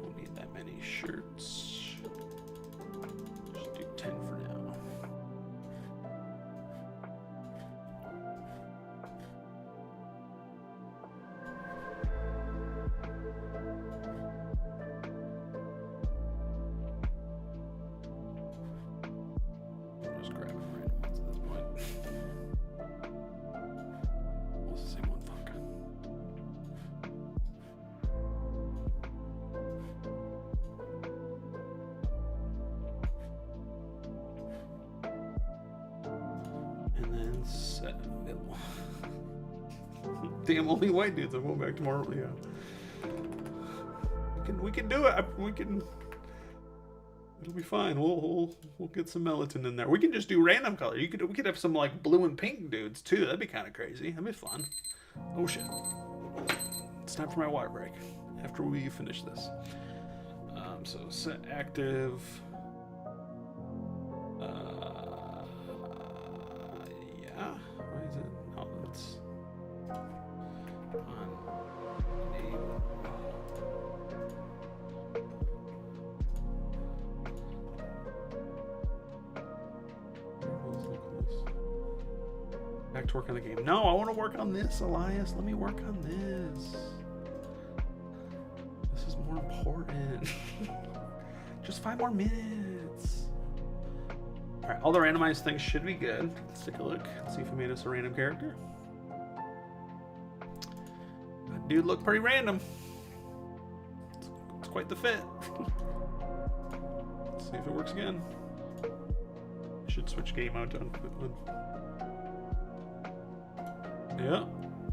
Don't need that many shirts. Just do 10 for now. Just grab random ones at this point. What's the same one? Fuck. And then set it. Damn, only white dudes. I'm going back tomorrow. Yeah. We can do it. We can. It'll be fine. We'll get some melatonin in there. We can just do random color. We could have some like blue and pink dudes too. That'd be kind of crazy. That'd be fun. Oh shit! It's time for my water break. After we finish this. So set active. Yeah. Why is it? Oh, that's on. Back to work on the game. No, I want to work on this, Elias. Let me work on this. This is more important. Just 5 more minutes. All right, all the randomized things should be good. Let's take a look. Let's see if we made us a random character. That dude looked pretty random. It's quite the fit. Let's see if it works again. Should switch game out to unfit. Yeah,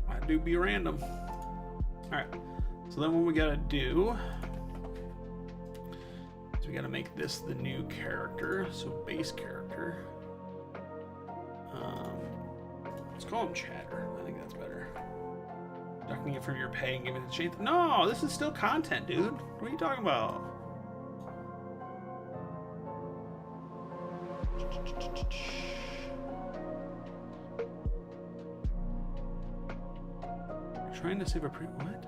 I do be random. All right, so then what we gotta do is we gotta make this the new character, so base character. Let's call him Chatter. I think that's better. Ducking it from your pay and giving it a chance. No, this is still content, dude. What are you talking about? Trying to save a pre what?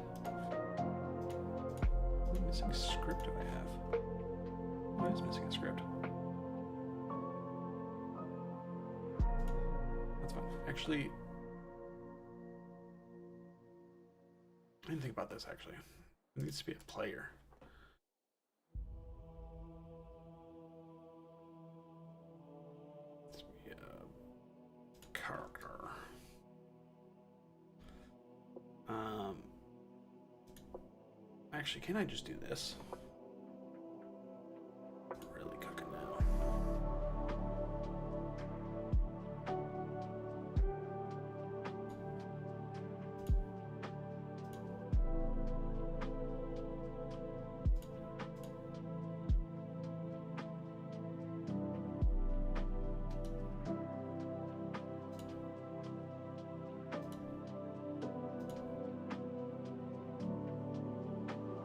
What missing script do I have? Why is missing a script? That's fine. Actually, I didn't think about this actually. It needs to be a player. It needs to be a character. Actually, can I just do this? Really cooking now.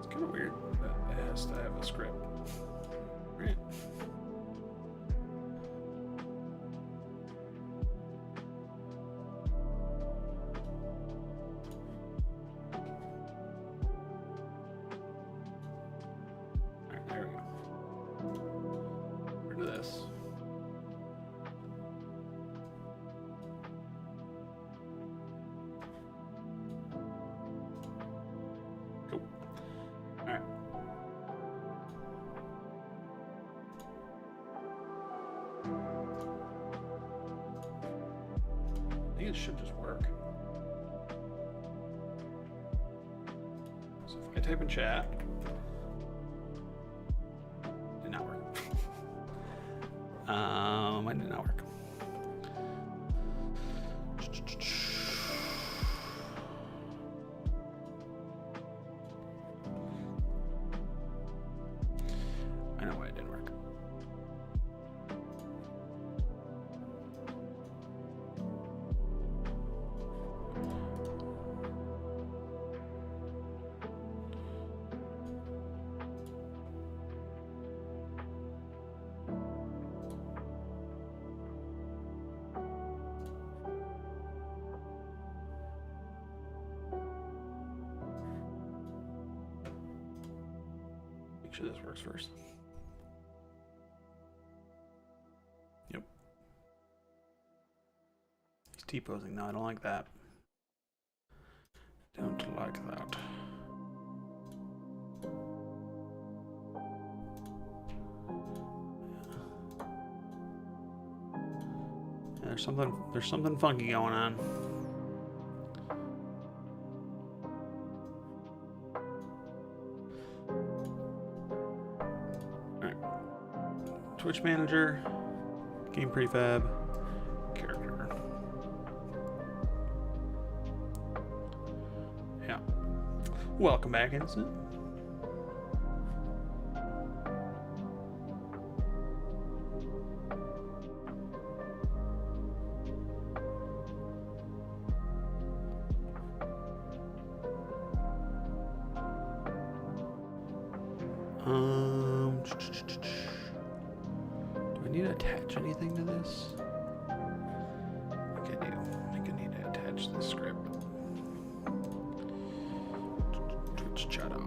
Kind of weird that it has to have a script. Right. Alright, there we go. Rid of this. Cool. Alright. I think it should just work. So if I type in chat, did not work. It did not work. I know why it didn't work. Make sure this works first. Yep. He's T-posing. No, I don't like that. Don't like that. Yeah, there's something funky going on. Twitch manager, game prefab, character. Yeah. Welcome back, Innocent. Do I need to attach anything to this? I think I do. I think I need to attach the script. Twitch chatter.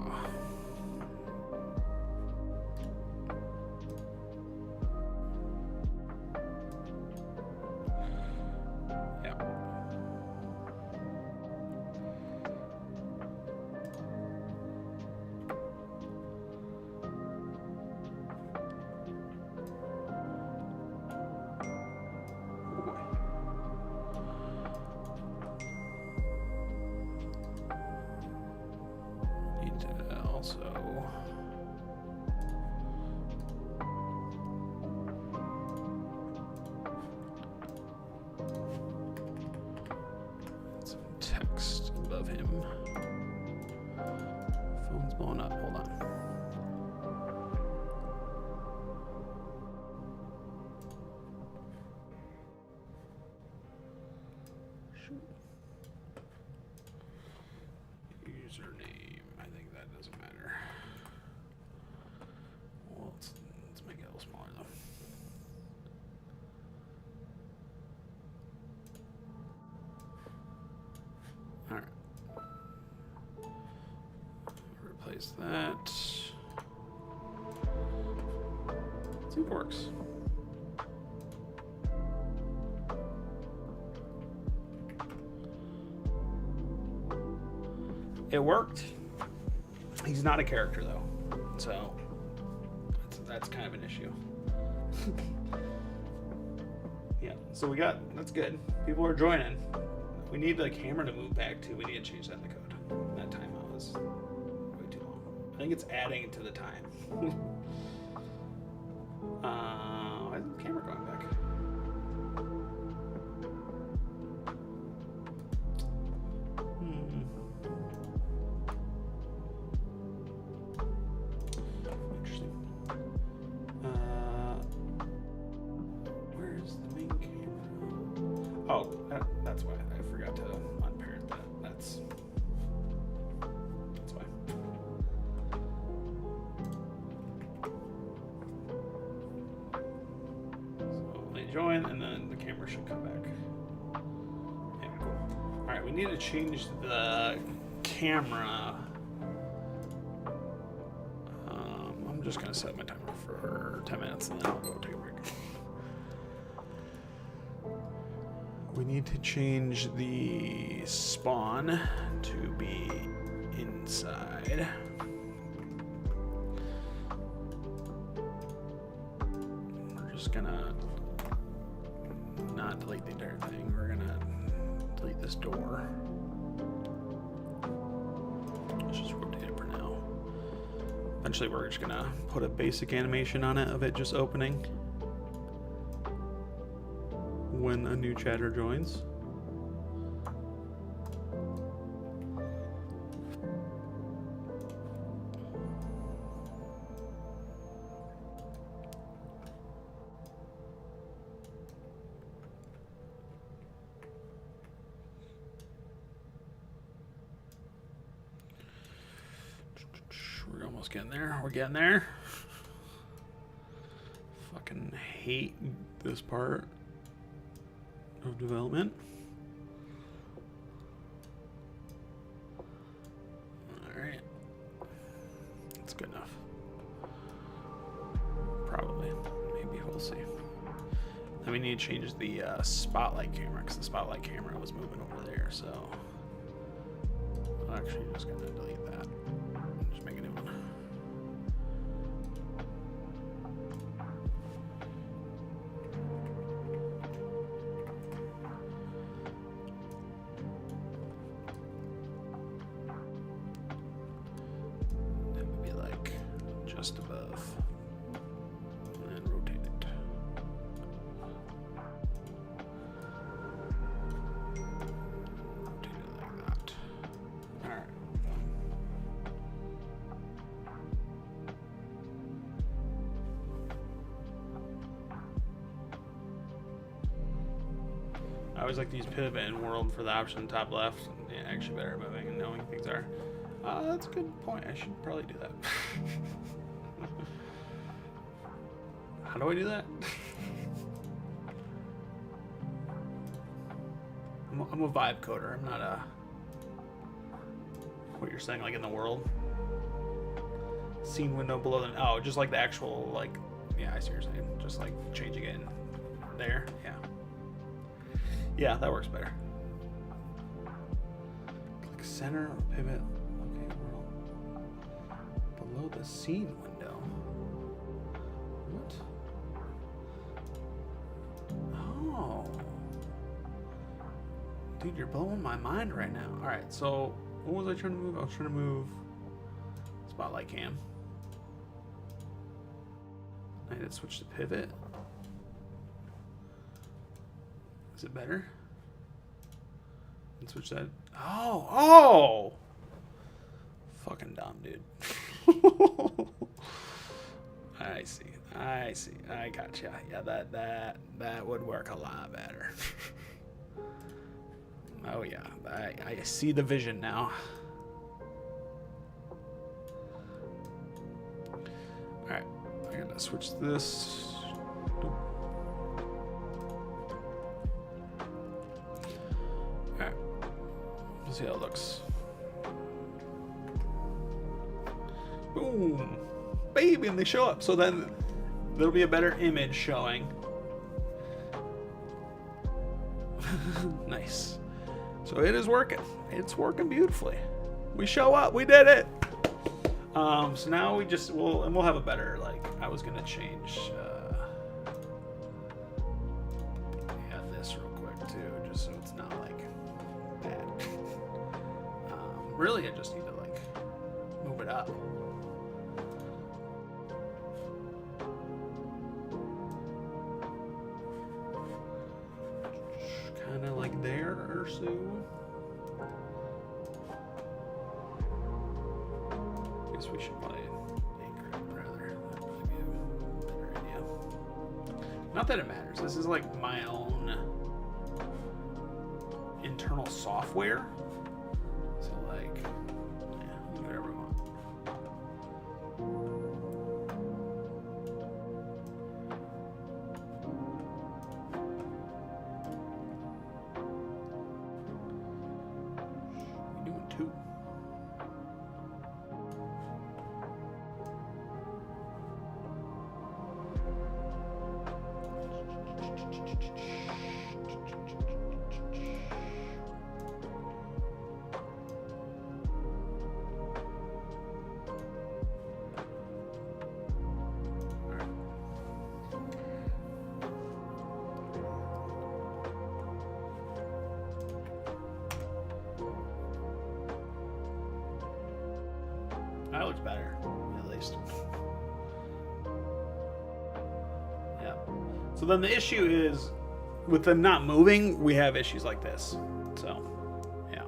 Yeah. Need to also add some text above him. Phone's blowing up. Hold on. Username. I think that doesn't matter. Well, let's make it a little smaller though. All right. Replace that. See if it works. It worked. He's not a character though, so that's kind of an issue. Yeah, so that's good. People are joining. We need the camera to move back too. We need to change that in the code. That timeout was way too long. I think it's adding to the time. Why is the camera going back? Interesting. Where's the main camera? Oh, that's why I forgot to unparent that. That's why. So they join, and then the camera should come back. Yeah, cool. All right, we need to change the camera. I'm just gonna set my timer for 10 minutes, and then I'll go take a break. We need to change the spawn to be inside. We're just gonna not delete the entire thing. We're gonna delete this door. Let's just rotate it for now. Eventually we're just gonna put a basic animation on it of it just opening when a new chatter joins. We're almost getting there. We're getting there. Fucking hate this part of development. Alright. That's good enough. Probably. Maybe we'll see. Then we need to change the spotlight camera, because the spotlight camera was moving over there, so I'm actually just gonna delete that. Just make a new one. Just above, and rotate it. Rotate it like that. All right. I always like to use pivot and world for the option top left. Yeah, actually better at moving and knowing things are. That's a good point. I should probably do that. How do I do that? I'm a vibe coder. I'm not a... What you're saying, like in the world? Scene window below the... Oh, just like the actual, like... Yeah, I see what you're saying. Just like changing it in there. Yeah. Yeah, that works better. Click center or pivot. Okay, world. Below the scene window. What? Oh. Dude, you're blowing my mind right now. Alright, so what was I trying to move? I was trying to move spotlight cam. I need to switch to pivot. Is it better? And switch that. Oh! Fucking dumb, dude. I see. I gotcha. Yeah, that would work a lot better. Oh yeah, I see the vision now. All right, I gotta switch this. All right, let's see how it looks. Boom, baby, and they show up. So then there'll be a better image showing. Nice. So it is working. It's working beautifully. We show up. We did it. So now we'll have a better, like, I was gonna change this real quick too, just so it's not like bad. Really, I just need to like move it up. Kind of like there or so. Guess we should probably anchor it rather. That'd probably be a better idea. Not that it matters. This is like my own internal software. So like, yeah, do whatever we want. We're doing 2. That looks better, at least. Yeah. So then the issue is, with them not moving, we have issues like this. So, yeah.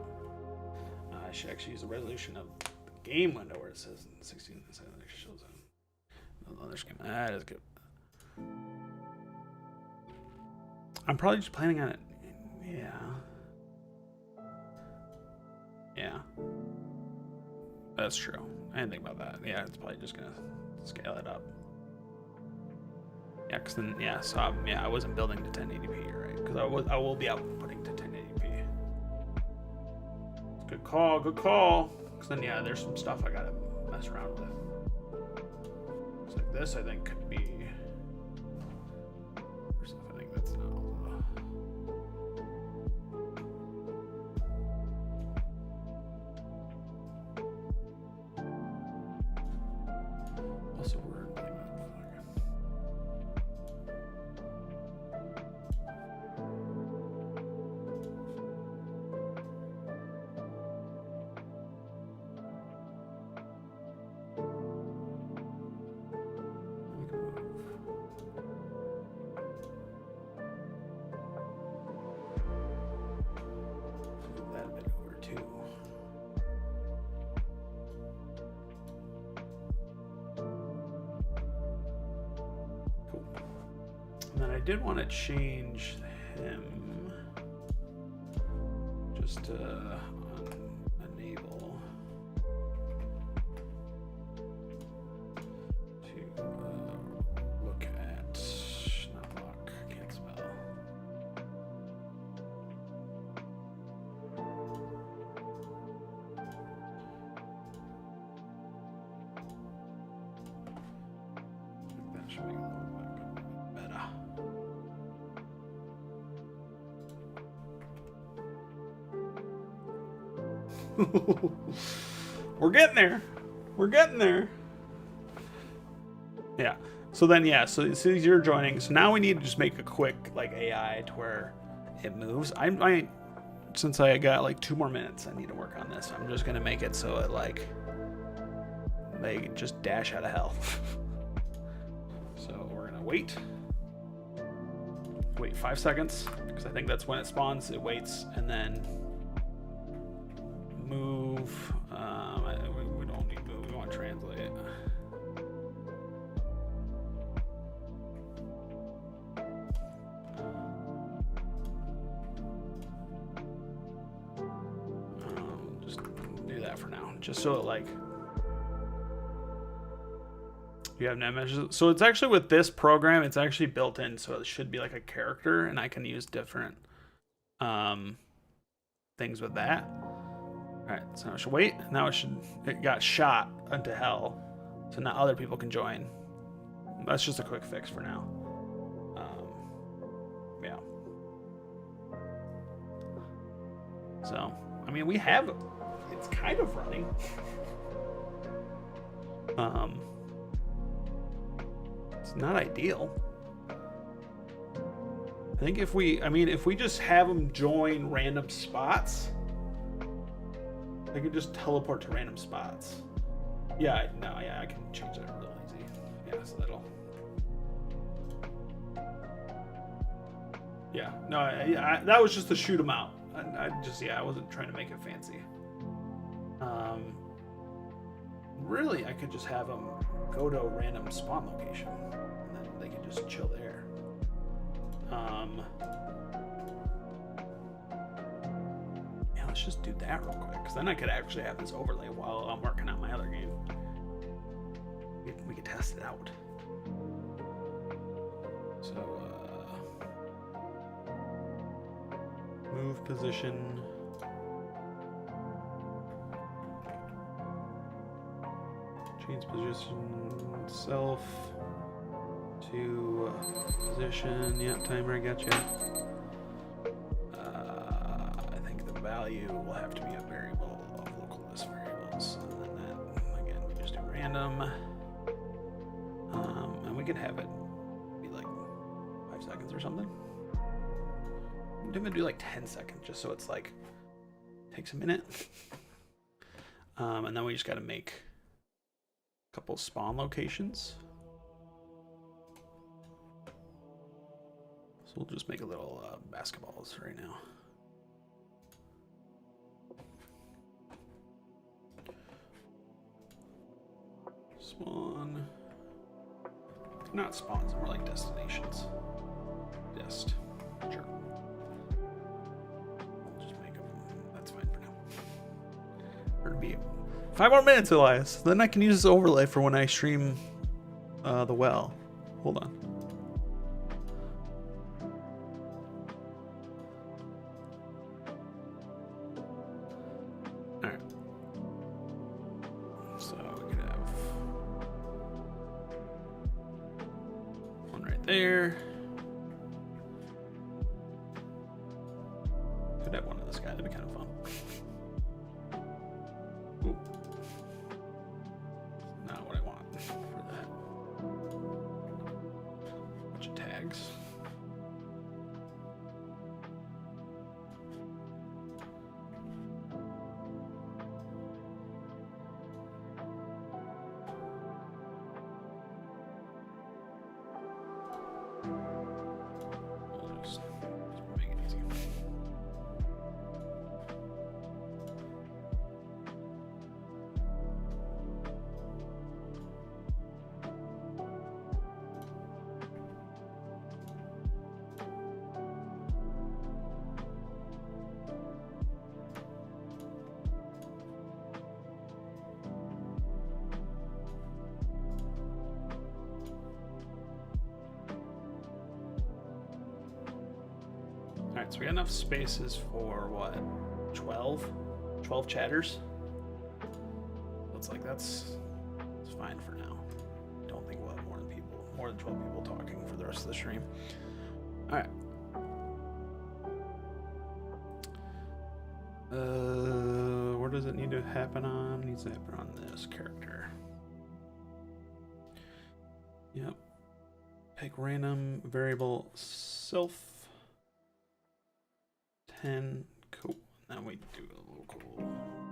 I should actually use the resolution of the game window where it says 16. Shows another game. That is good. I'm probably just planning on it. Yeah. Yeah. That's true. I didn't think about that. Yeah, it's probably just gonna scale it up. Yeah, cause then so I wasn't building to 1080p, right? Because I will be outputting to 1080p. Good call, good call. Cause then there's some stuff I gotta mess around with. Looks like this I think could be. I think that's not. Also, we're that bit over too. Cool. And then I did want to change him just to enable to look at, not lock, can't spell. That should make it look better. We're getting there. We're getting there. Yeah. So then, so you're joining. So now we need to just make a quick like AI to where it moves. I since I got like 2 more minutes, I need to work on this. I'm just gonna make it so it like they just dash out of hell. So we're gonna wait 5 seconds because I think that's when it spawns. It waits and then move. We don't need move. We want to translate it. Just do that for now, just so it like you have no images. So it's actually with this program, it's actually built in, so it should be like a character, and I can use different things with that. All right, so now it should wait. Now it got shot into hell, so now other people can join. That's just a quick fix for now. Yeah. So, I mean, we have it's kind of running. It's not ideal. I think if we just have them join random spots, they can just teleport to random spots. Yeah, I can change that real easy. Yeah, so that'll. Yeah, no, that was just to shoot them out. I wasn't trying to make it fancy. Really, I could just have them go to a random spawn location, and then they can just chill there. Yeah, let's just do that real quick, because then I could actually have this overlay while I'm working on my other game. We could test it out. So, move position. Change position self to position. Yep, timer, I got you. I think the value will have to be a variable of local list variables. And then that, again, we just do random. And we could have it be like 5 seconds or something. I'm gonna do like 10 seconds just so it's like, takes a minute. And then we just gotta make a couple spawn locations. So we'll just make a little basketballs right now. Spawn. Not spawns, more like destinations. Dest. Sure. We'll just make them. That's fine for now. Or to be 5 more minutes, Elias. Then I can use this overlay for when I stream the well. Hold on. Alright. So we could have one right there. Could have one of this guy. That'd be kind of fun. Ooh. Not what I want for that. Bunch of tags. We'll just make it easy. Alright, so we got enough spaces for what? 12 chatters? Looks like that's fine for now. Don't think we'll have more than 12 people talking for the rest of the stream. Alright. Where does it need to happen on? It needs to happen on this character. Yep. Pick random variable self 10. Cool. Now we do a local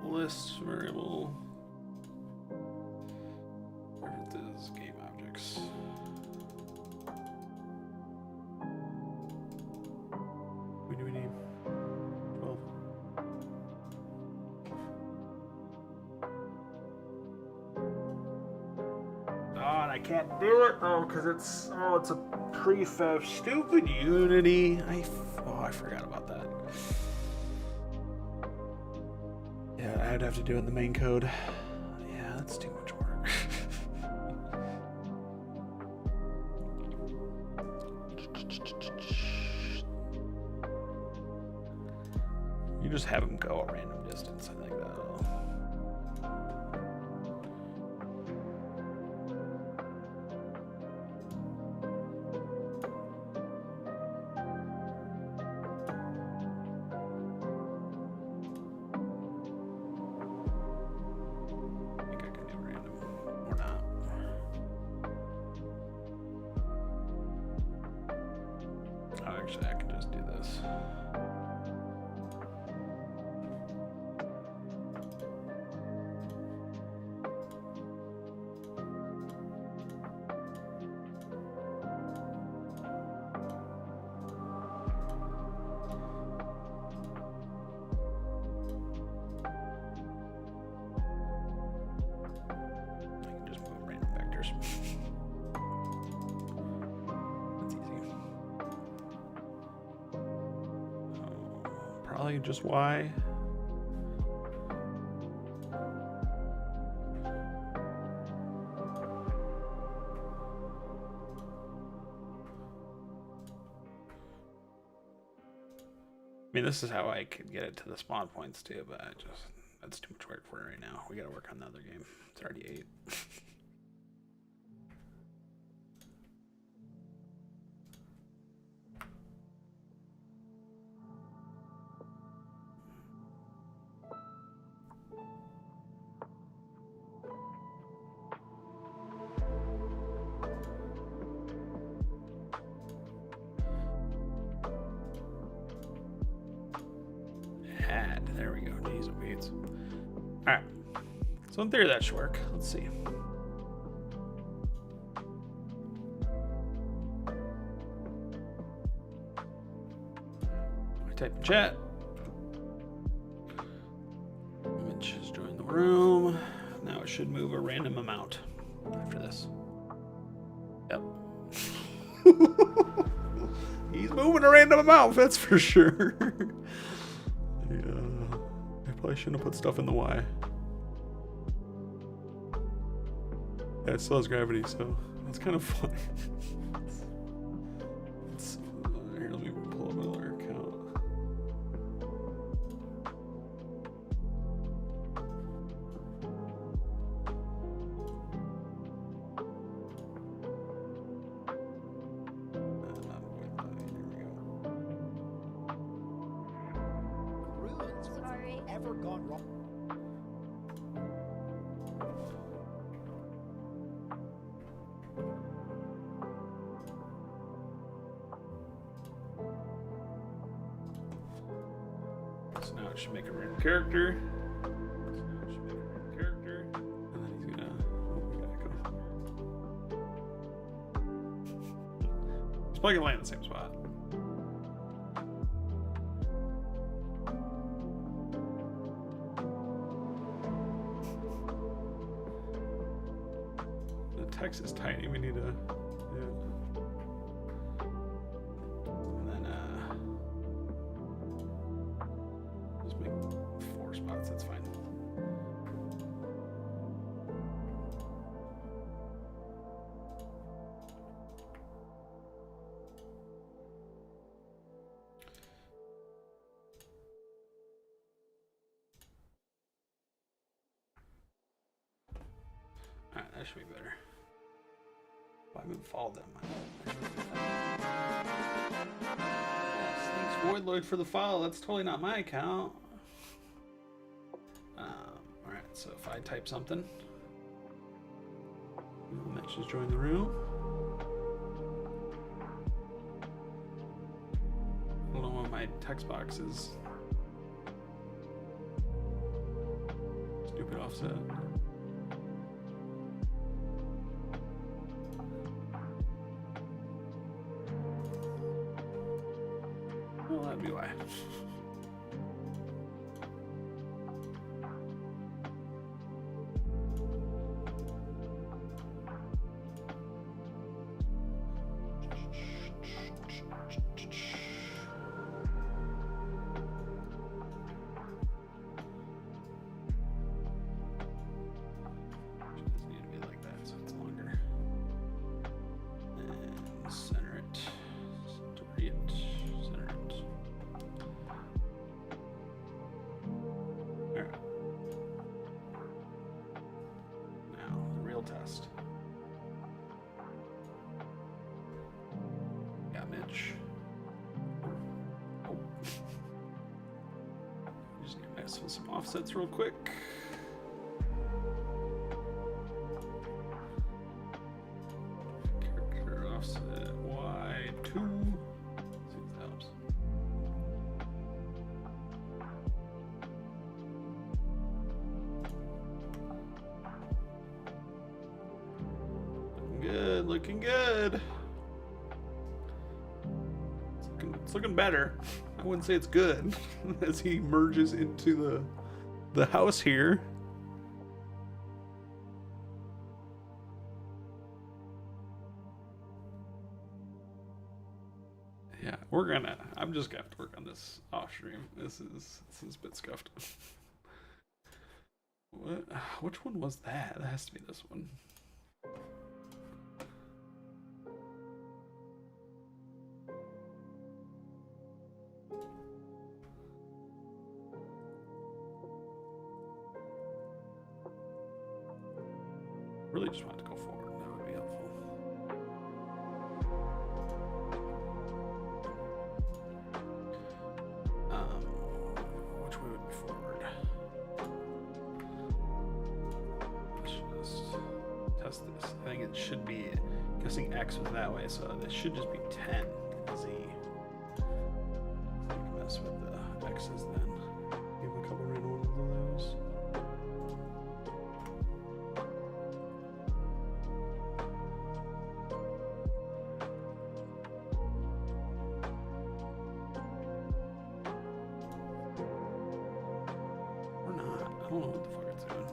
list variable. Where is game objects? What do we need? 12. Oh, and I can't do it though because it's a prefab. Stupid Unity. I forgot about that. Yeah, I'd have to do it in the main code. Yeah, that's too much work. You just have them go a random distance. I think that'll. Oh, actually, I can just do this. Probably just Y. I mean, this is how I could get it to the spawn points too, but that's too much work for it right now. We gotta work on the other game. It's already 8. There we go. Knees and beats. All right. So in theory, that should work. Let's see. I type in chat. Mitch has joined the room. Now it should move a random amount after this. Yep. He's moving a random amount, that's for sure. I probably shouldn't have put stuff in the Y. Yeah, it still has gravity, so that's kind of fun. Here, let me pull up another account. Sorry. Ever gone wrong? So now it should make a random character. And then he's gonna. Oh, we gotta go. He's probably gonna land in the same spot. The text is tiny. We need to. Yeah. And then just make 4 spots. That's fine. Alright, that should be better. Why move follow them? Yes, thanks Void Lloyd for the follow. That's totally not my account. Alright, so if I type something, Mitch just joined the room. I don't know why my text box is stupid offset. Well, that'd be why. Doesn't need to be like that, so it's longer. And center it. Center it. Center it. Alright. Now, the real test. Got Mitch. Oh. Just need to mess with some offsets real quick. Character offset Y2. looking good. It's looking better. I wouldn't say it's good as he merges into the house here. Yeah, I'm just gonna have to work on this off stream. This is a bit scuffed. Which one was that? That has to be this one. Really just wanted to go forward. That would be helpful. Which way would be forward? Let's just test this. I think it should be, guessing X was that way, so this should just be 10 Z. We can mess with the X's then. Give a couple random ones of those. I don't know what the fuck it's doing.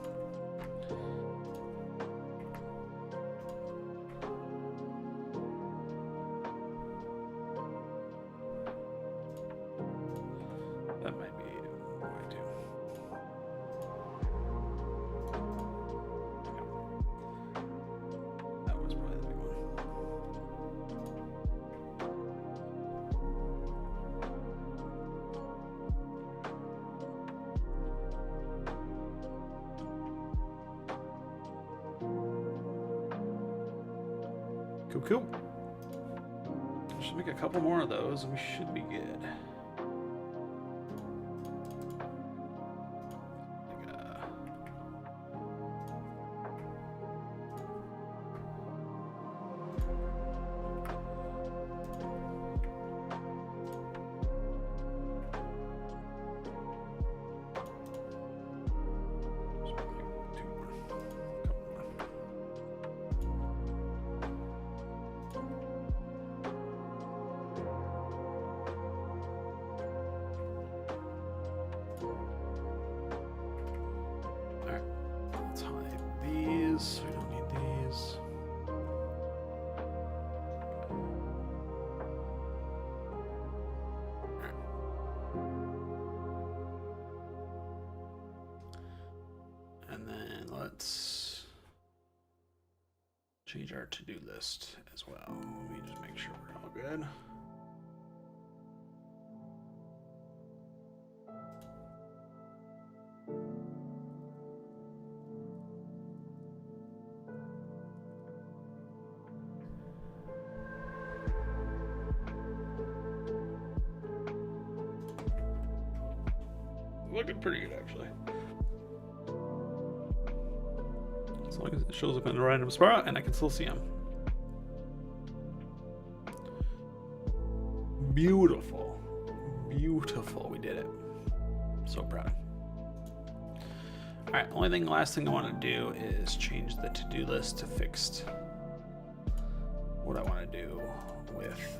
That might be the way too. That was probably the big one. Cool. Just make a couple more of those and we should be good. We don't need these. Alright. And then let's change our to-do list as well. Let me just make sure we're all good. Looking pretty good, actually. As long as it shows up in a random spot and I can still see them. Beautiful. Beautiful. We did it. So proud. Alright, last thing I want to do is change the to-do list to fixed. What I want to do with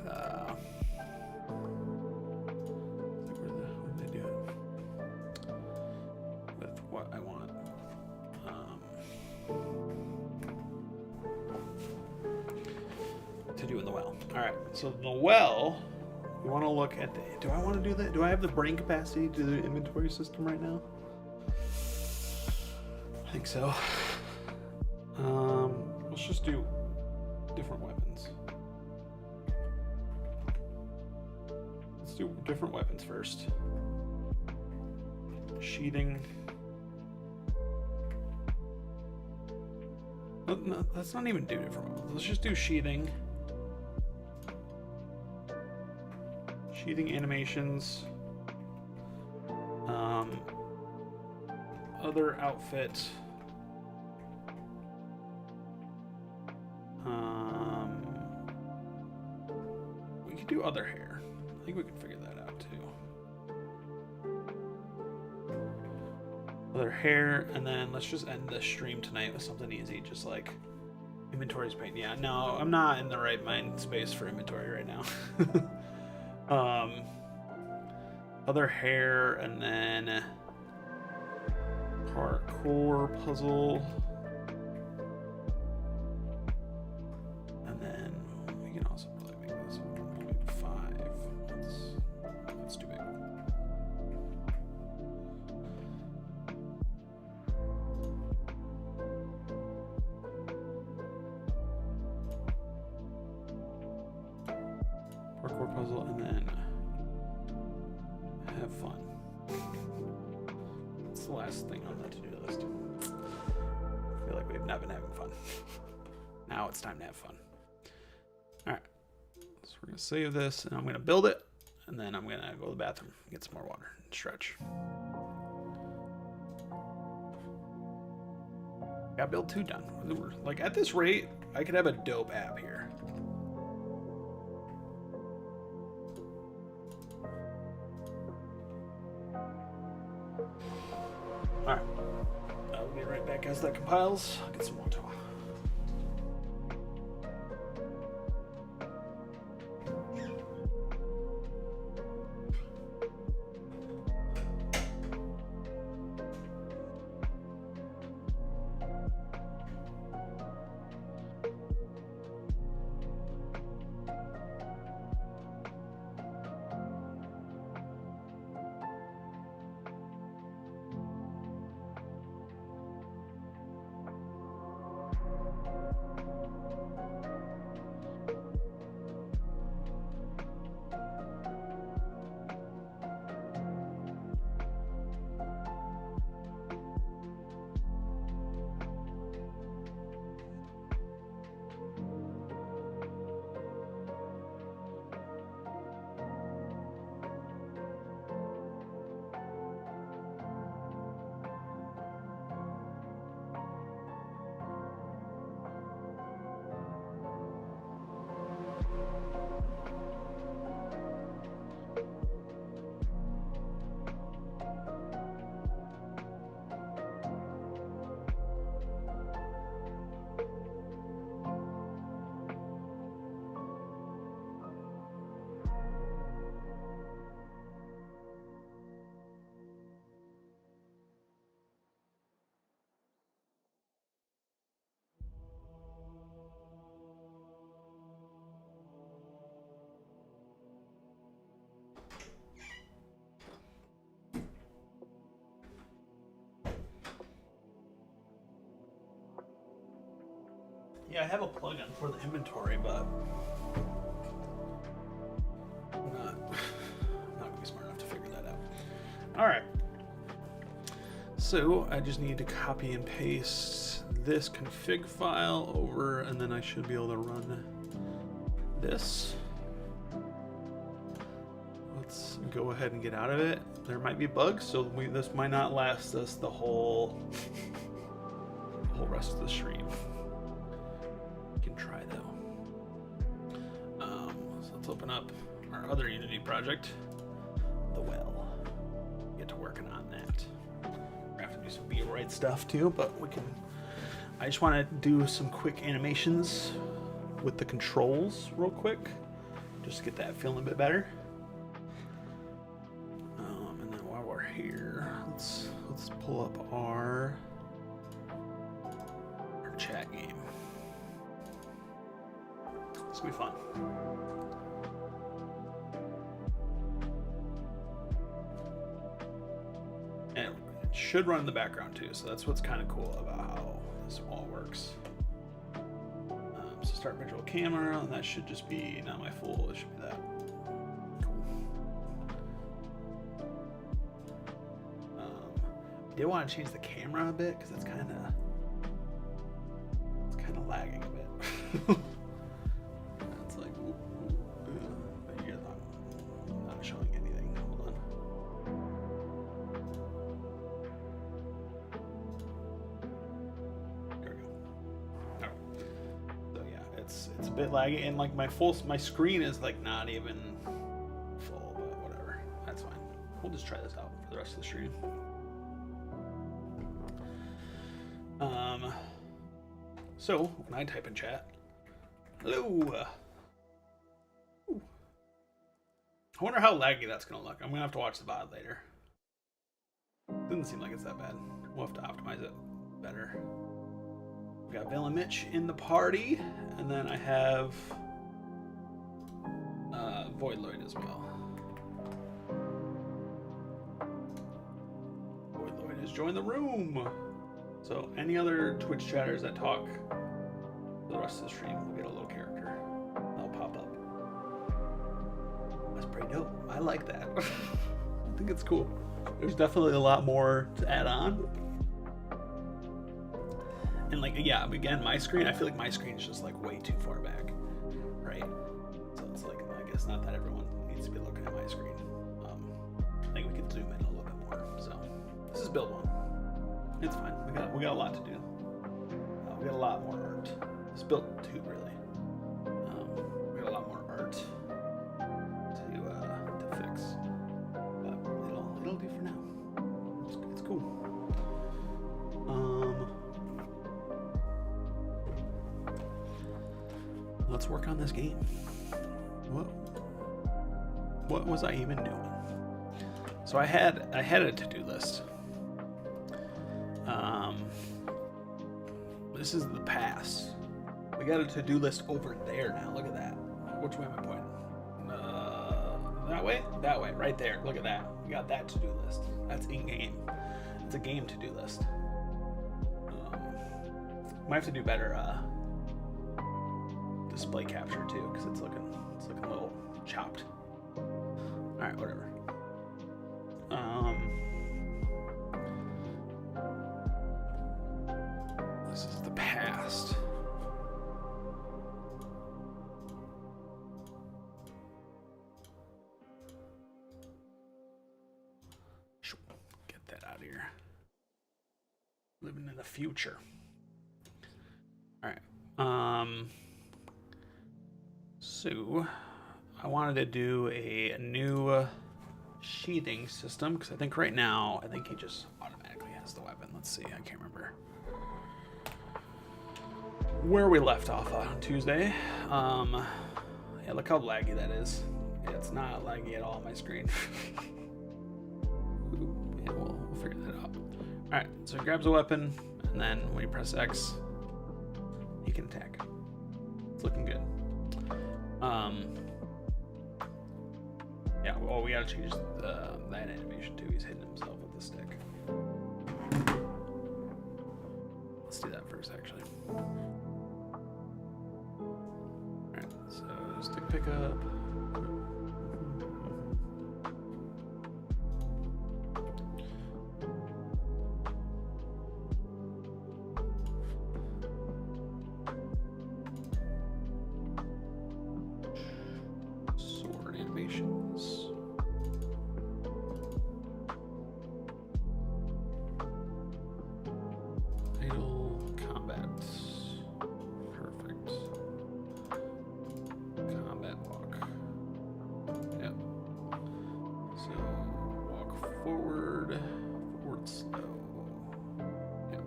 what I want. To do in the well. Alright, so the well, we want to look at the, do I want to do that? Do I have the brain capacity to do the inventory system right now? I think so. Let's just do different weapons. Let's do different weapons first. Sheathing. No, let's not even do different weapons. Let's just do sheathing. Sheathing animations. Other outfit. We could do other hair. I think we can figure that out too. Other hair, and then let's just end the stream tonight with something easy, just like Inventory's pain. Yeah, no, I'm not in the right mind space for inventory right now. Other hair, and then parkour puzzle. And then we can also probably make this 1.5. That's too big. Parkour puzzle, and then have fun. That's the last thing on the to-do list. I feel like we've not been having fun. Now it's time to have fun. All right, so we're gonna save this, and I'm gonna build it, and then I'm gonna go to the bathroom, get some more water, and stretch. Got build 2 done. Like at this rate, I could have a dope app here. All right, I'll be right back as that compiles. I'll get some water. Yeah, I have a plugin for the inventory, but I'm not gonna be smart enough to figure that out. All right. So I just need to copy and paste this config file over, and then I should be able to run this. Let's go ahead and get out of it. There might be bugs, so this might not last us the whole rest of the stream. Try though. So let's open up our other Unity project, the well. Get to working on that. We're gonna have to do some B-right stuff too, but we can. I just want to do some quick animations with the controls real quick, just to get that feeling a bit better. And then while we're here, let's pull up our chat game. It's gonna be fun. And it should run in the background too, so that's what's kind of cool about how this all works. So start visual camera, and that should just be not my full, it should be that. Cool. I did want to change the camera a bit because it's kind of lagging a bit. Showing anything. Hold on. There we go. All right. So yeah, it's a bit laggy, and like my screen is like not even full, but whatever. That's fine. We'll just try this out for the rest of the stream. So when I type in chat, hello. Ooh. I wonder how laggy that's gonna look. I'm gonna have to watch the VOD later. Doesn't seem like it's that bad. We'll have to optimize it better. We got Vale and Mitch in the party, and then I have Void Lloyd as well. Void Lloyd has joined the room. So any other Twitch chatters that talk for the rest of the stream will get a little character. That'll pop up. That's pretty dope. I like that. I think it's cool. There's definitely a lot more to add on. And like, yeah, again, my screen, I feel like my screen is just like way too far back, right? So it's like, I guess not that everyone needs to be looking at my screen. I think we could zoom in a little bit more. So this is build one. It's fine. We got a lot to do. We got a lot more art. It's build two, really. We got a lot more art to fix, but it'll do for now. It's cool. Let's work on this game. What was I even doing? So I had a to-do list. This is the past. We got a to-do list over there now. Look at that. Which way am I pointing? That way? That way. Right there. Look at that. We got that to-do list. That's in-game. It's a game to-do list. Might have to do better display capture too, because it's looking a little chopped. All right, whatever. This is the past. Get that out of here. Living in the future. All right. So I wanted to do a new sheathing system because I think right now, he just automatically has the weapon. Let's see, I can't remember where we left off on Tuesday. Yeah, look how laggy that is. Yeah, it's not laggy at all on my screen. Yeah, we'll figure that out. All right, so he grabs a weapon, and then when you press X, he can attack. It's looking good. Yeah, well, we gotta change that animation too. He's hitting himself with the stick. Let's do that first, actually. Alright, so stick pickup. Sword animations. Idle combat. Perfect. Combat walk. Yep. So walk forward, forward slow. Yep.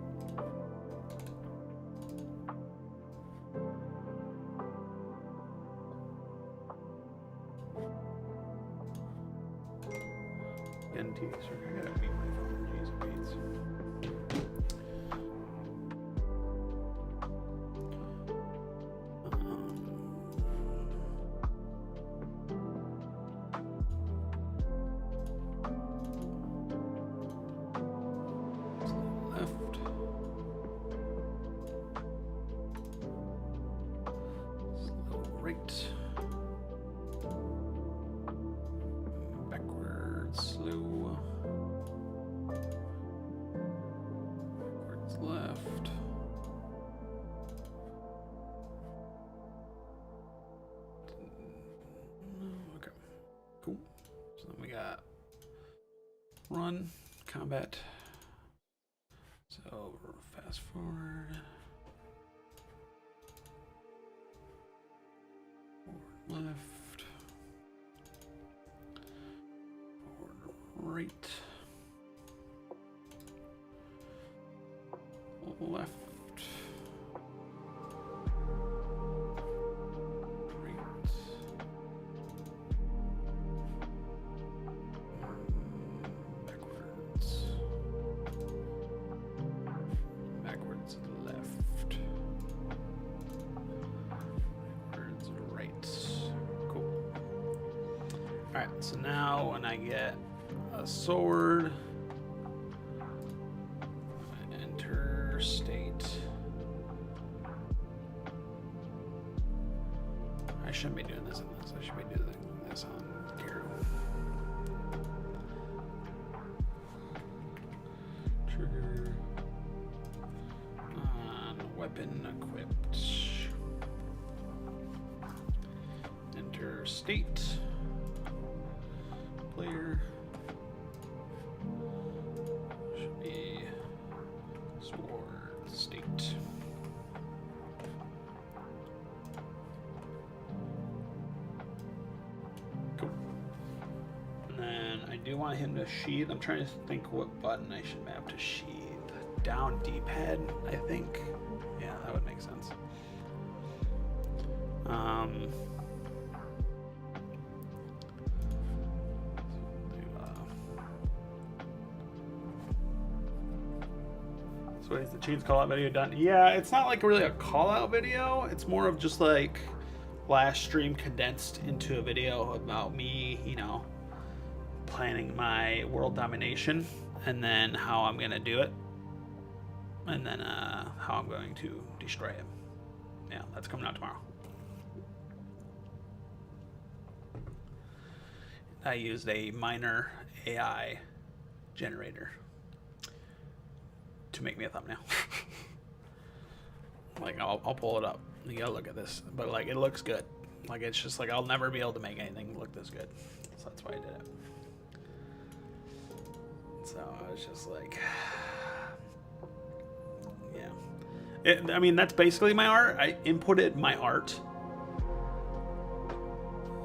NT, so I gotta beat my phone. Jeez, it beats. Left. Slow right. Backwards, slow. Backwards, left. Okay, cool. So then we got run, combat. So fast forward. Forward, left. Forward, right. Left. Alright, so now when I get a sword, enter state. I shouldn't be doing this on this. I should be doing this on Hero. Trigger on weapon equipped. Enter state. Player should be sword state. Cool. And then I do want him to sheath. I'm trying to think what button I should map to sheath. Down D-pad, I think. Yeah, that would make sense. So is the Chains call out video done? Yeah, it's not like really a call out video. It's more of just like last stream condensed into a video about me, you know, planning my world domination and then how I'm gonna do it, and then how I'm going to destroy him. Yeah, that's coming out tomorrow. I used a minor AI generator to make me a thumbnail. Like I'll pull it up. You gotta look at this, but like it looks good. Like it's just like I'll never be able to make anything look this good, so that's why I did it. So I was just like, yeah. I mean that's basically my art. I inputted my art.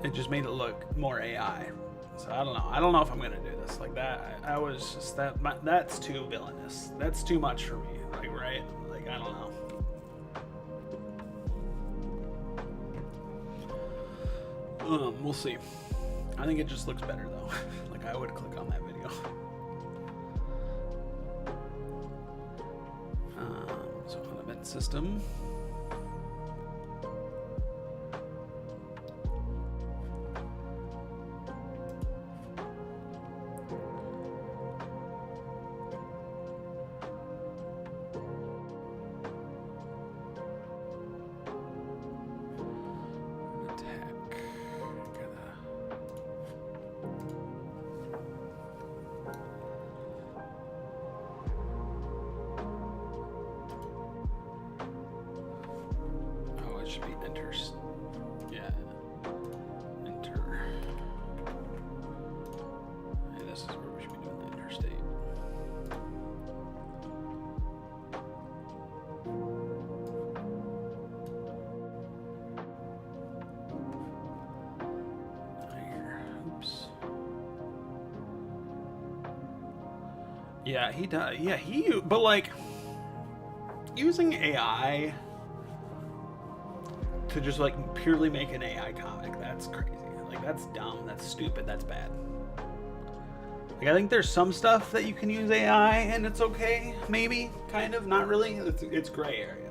It just made it look more AI. So I don't know. I don't know if I'm gonna do this like that. I was just that's too villainous. That's too much for me. Like right? Like I don't know. We'll see. I think it just looks better though. Like I would click on that video. So on event system. Should be enter. Yeah. Enter. And this is where we should be doing the interstate. Here. Oops. Yeah, he does. Yeah, but like using AI to just like purely make an AI comic, that's crazy. Like that's dumb, that's stupid, that's bad. Like I think there's some stuff that you can use AI and it's okay, maybe, kind of, not really. It's gray area.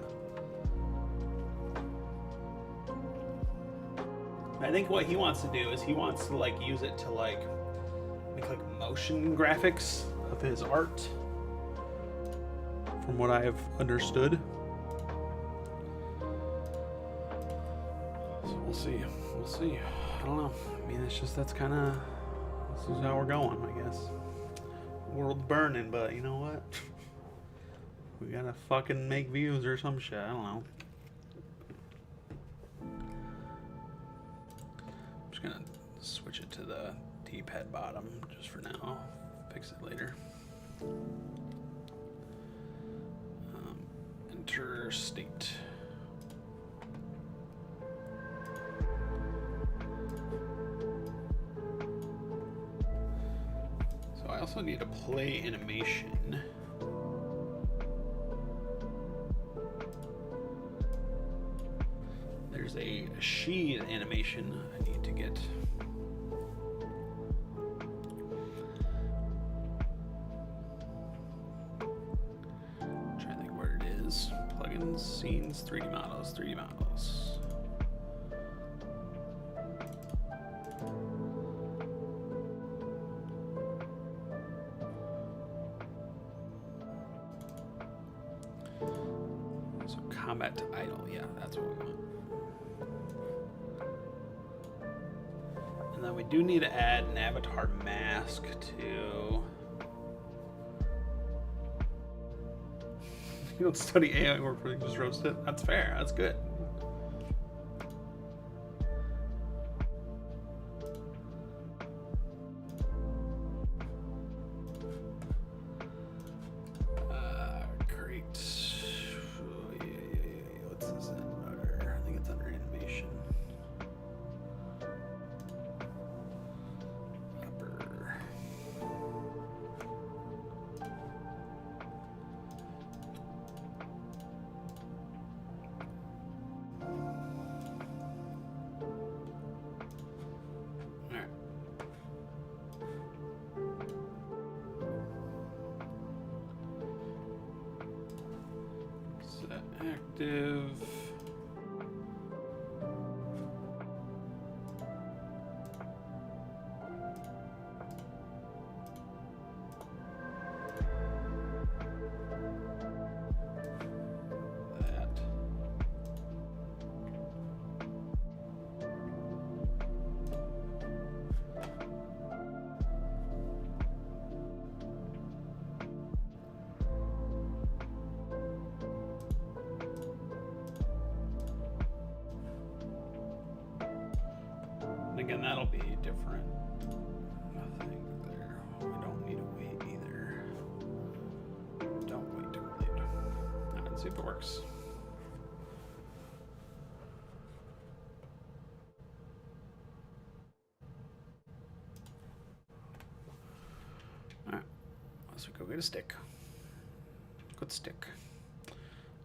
I think what he wants to do is he wants to like use it to like make like motion graphics of his art, from what I've understood. We'll see. We'll see. I don't know. I mean, it's just this is how we're going, I guess. World's burning, but you know what? We gotta fucking make views or some shit. I don't know. I'm just gonna switch it to the D-pad bottom just for now. Fix it later. Enter state. I also need to play animation. There's a sheath animation I need to get. I'm trying to think where it is. Plugins, scenes, 3D models, 3D models. Combat to idle. Yeah, that's what we want. And then we do need to add an avatar mask to. You don't study AI work, you just roast it. That's fair. That's good. Great. What's this under? I think it's under animation. Upper. Active. That. And again, that'll be different. Nothing there. We don't need to wait either. Don't wait to complete. Let's see if it works. Alright. Let's go get a stick. Good stick.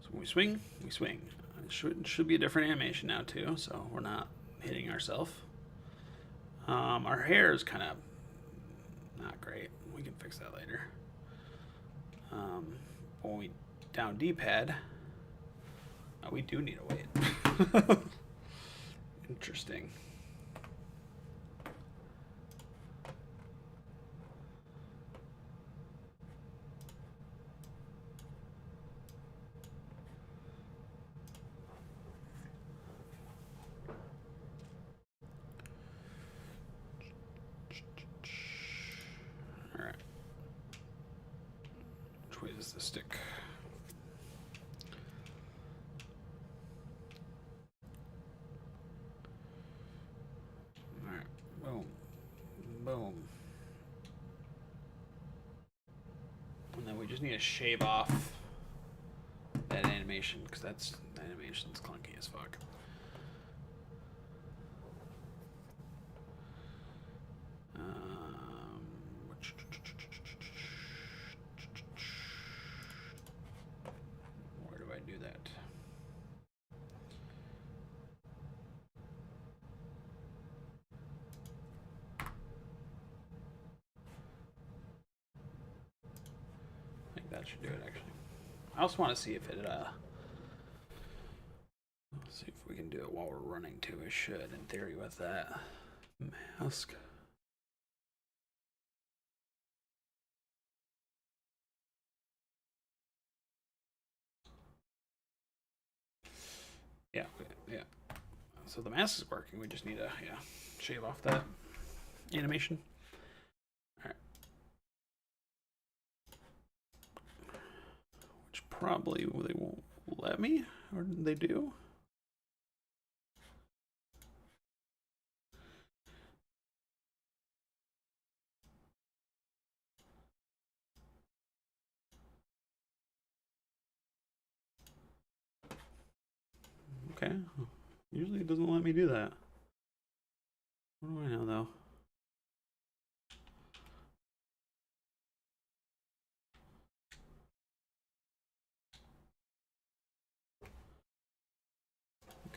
So when we swing, we swing. It should be a different animation now too, so we're not hitting ourselves. Our hair is kind of not great. We can fix that later. When we down D-pad, we do need to wait. Interesting. Is the stick. All right, boom, boom. And then we just need to shave off that animation because that animation's clunky as fuck. That should do it actually. I also want to see if it let's see if we can do it while we're running too. We should in theory with that mask. Yeah. So the mask is working. We just need to shave off that animation. Probably they won't let me, or they do. Okay. Usually it doesn't let me do that. What do I know though?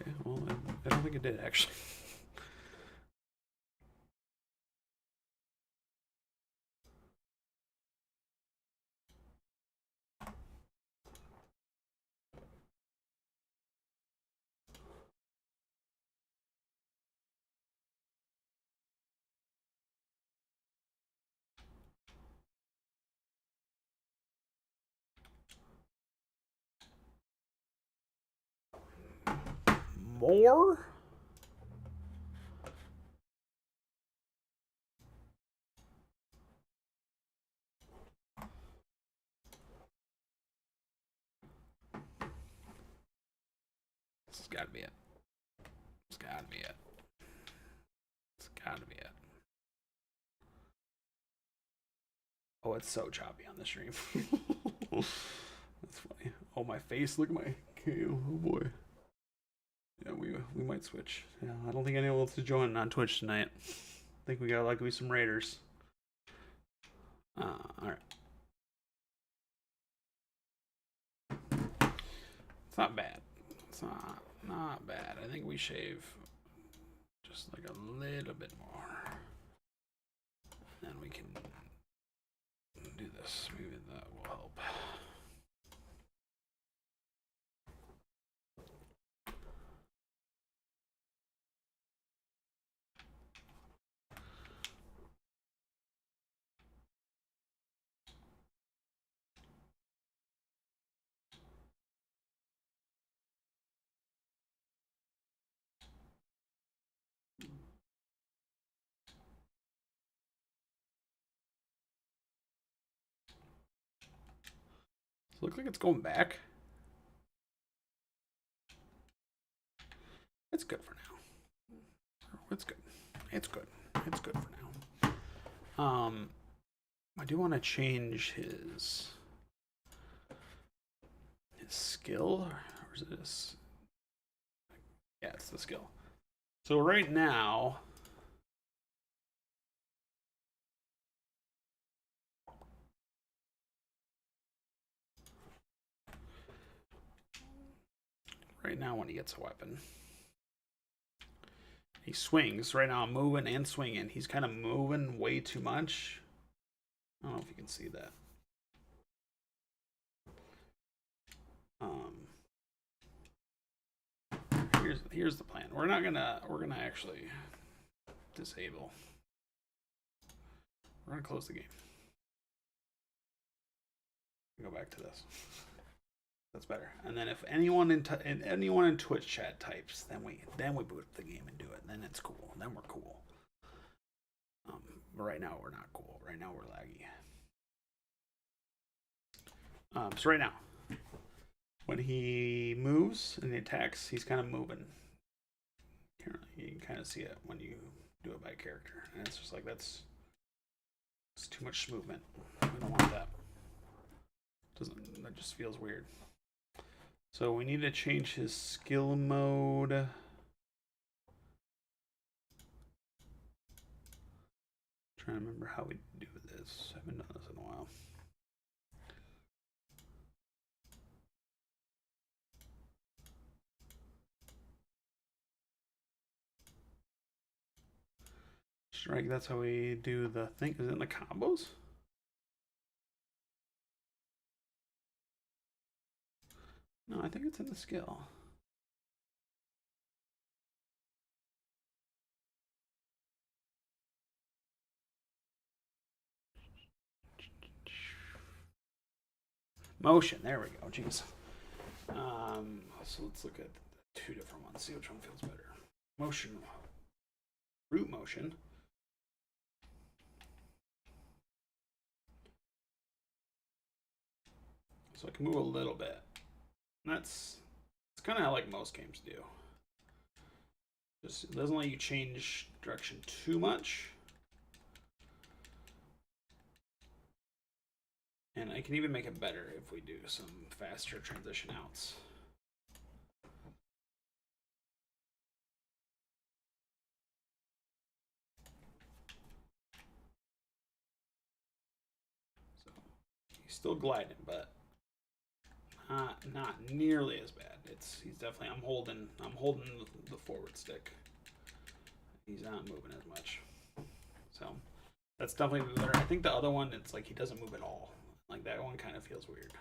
Okay, well, I don't think it did actually. more. This has got to be it. It's got to be it. It's got to be it. Oh, it's so choppy on the stream. That's funny. Oh, my face. Look at my cam. Oh, boy. Yeah, we might switch. Yeah, I don't think anyone wants to join on Twitch tonight. I think we got likely some raiders. All right. It's not bad. It's not bad. I think we shave just like a little bit more. Then we can do this. Maybe that will help. Does it look like it's going back? It's good for now. It's good. It's good. It's good for now. I do want to change his skill, or is this? Yeah, it's the skill. So right now, when he gets a weapon, he swings. Right now I'm moving and swinging. He's kind of moving way too much. I don't know if you can see that. Here's the plan. We're gonna actually disable. We're gonna close the game. Go back to this. That's better. And then if anyone in Twitch chat types, then we boot up the game and do it. Then it's cool. Then we're cool. But right now we're not cool. Right now we're laggy. So right now, when he moves and he attacks, he's kind of moving. You can kind of see it when you do it by character, and it's just like it's too much movement. We don't want that. That just feels weird. So we need to change his skill mode. Trying to remember how we do this. I haven't done this in a while. Strike, that's how we do the thing. Is it in the combos? No, I think it's in the skill. Motion, there we go. Jeez. So let's look at two different ones. See which one feels better. Motion, root motion. So I can move a little bit. And it's kind of like most games do. Just it doesn't let you change direction too much. And I can even make it better if we do some faster transition outs. So he's still gliding, but not nearly as bad. He's definitely I'm holding the forward stick. He's not moving as much. So that's definitely better. I think the other one, it's like he doesn't move at all. Like that one kind of feels weird.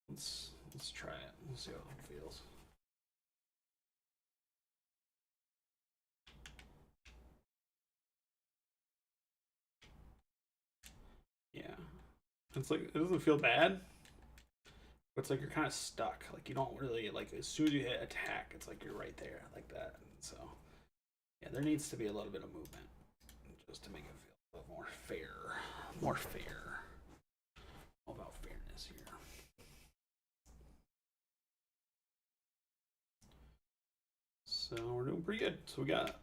Let's try it. We'll see how it feels. Yeah. It's like it doesn't feel bad. It's like you're kind of stuck. Like you don't really like as soon as you hit attack, it's like you're right there like that. So yeah, there needs to be a little bit of movement just to make it feel a little more fair. More fair. All about fairness here. So we're doing pretty good. So we got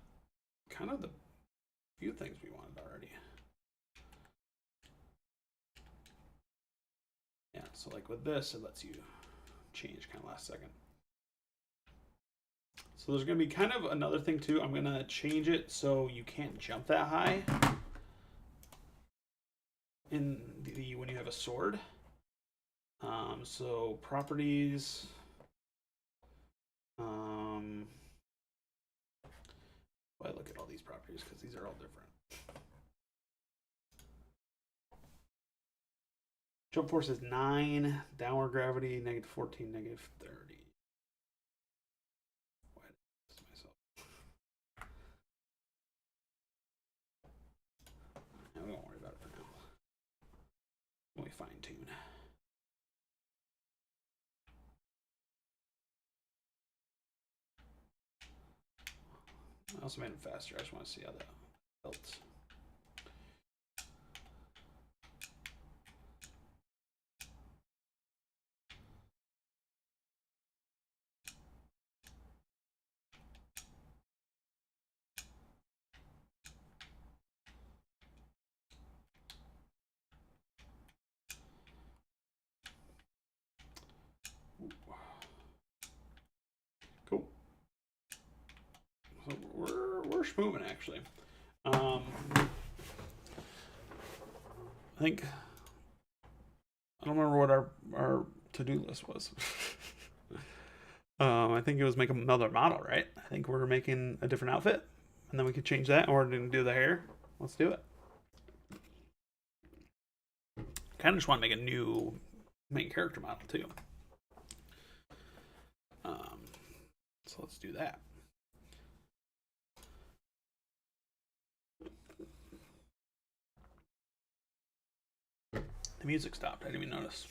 kind of the few things we wanted already. Yeah, so like with this, it lets you change kind of last second. So there's going to be kind of another thing too. I'm going to change it so you can't jump that high in the when you have a sword. So properties. I look at all these properties because these are all different. Jump force is 9, downward gravity -14, -30. Why did I do this to myself? No, we won't worry about it for now. Let me fine tune. I also made it faster. I just want to see how that felt. Cool. So we're moving actually. I think I don't remember what our to-do list was. I think it was make another model, right? I think we're making a different outfit, and then we could change that, or didn't do the hair. Let's do it. Kind of just want to make a new main character model too. So let's do that. The music stopped. I didn't even notice.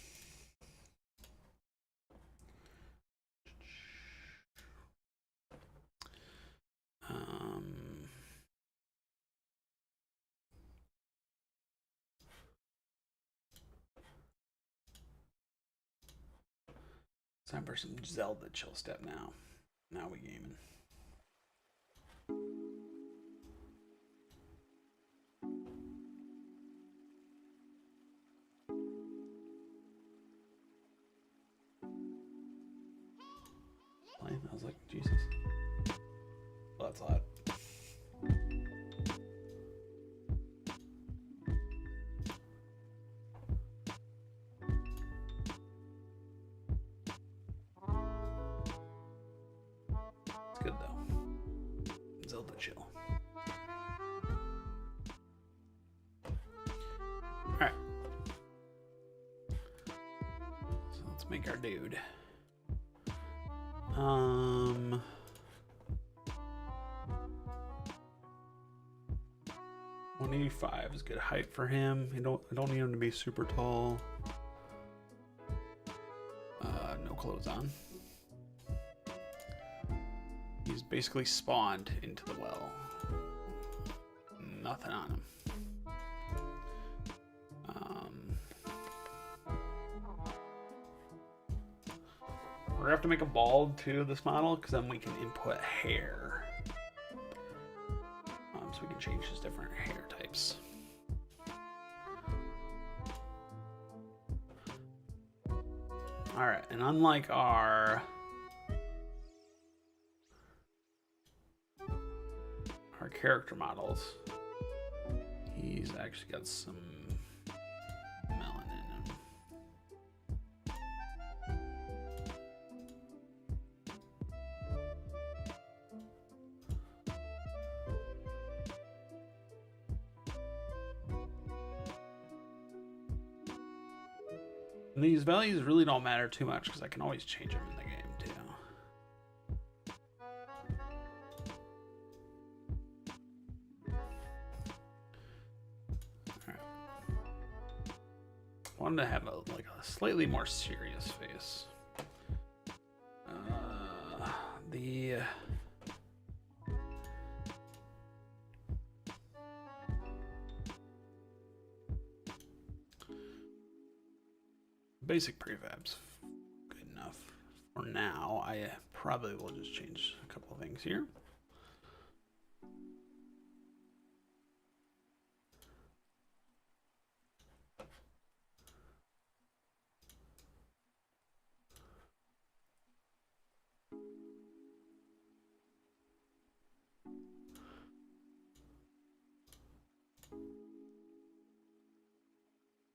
Time for some Zelda chill step now. Now we gaming. I was like, Jesus. Well, that's loud. It's good though. Zelda chill. Alright. So let's make our dude. 185 is good height for him. I don't need him to be super tall. No clothes on. He's basically spawned into the well. Nothing on him. We're gonna have to make a bald too, this model, because then we can input hair. So we can change his different hair types. Alright, and unlike our character models, he's actually got some melanin in him. And these values really don't matter too much because I can always change them in the game too. wanted to have like a slightly more serious face. The basic prefab's good enough for now. I probably will just change a couple of things here.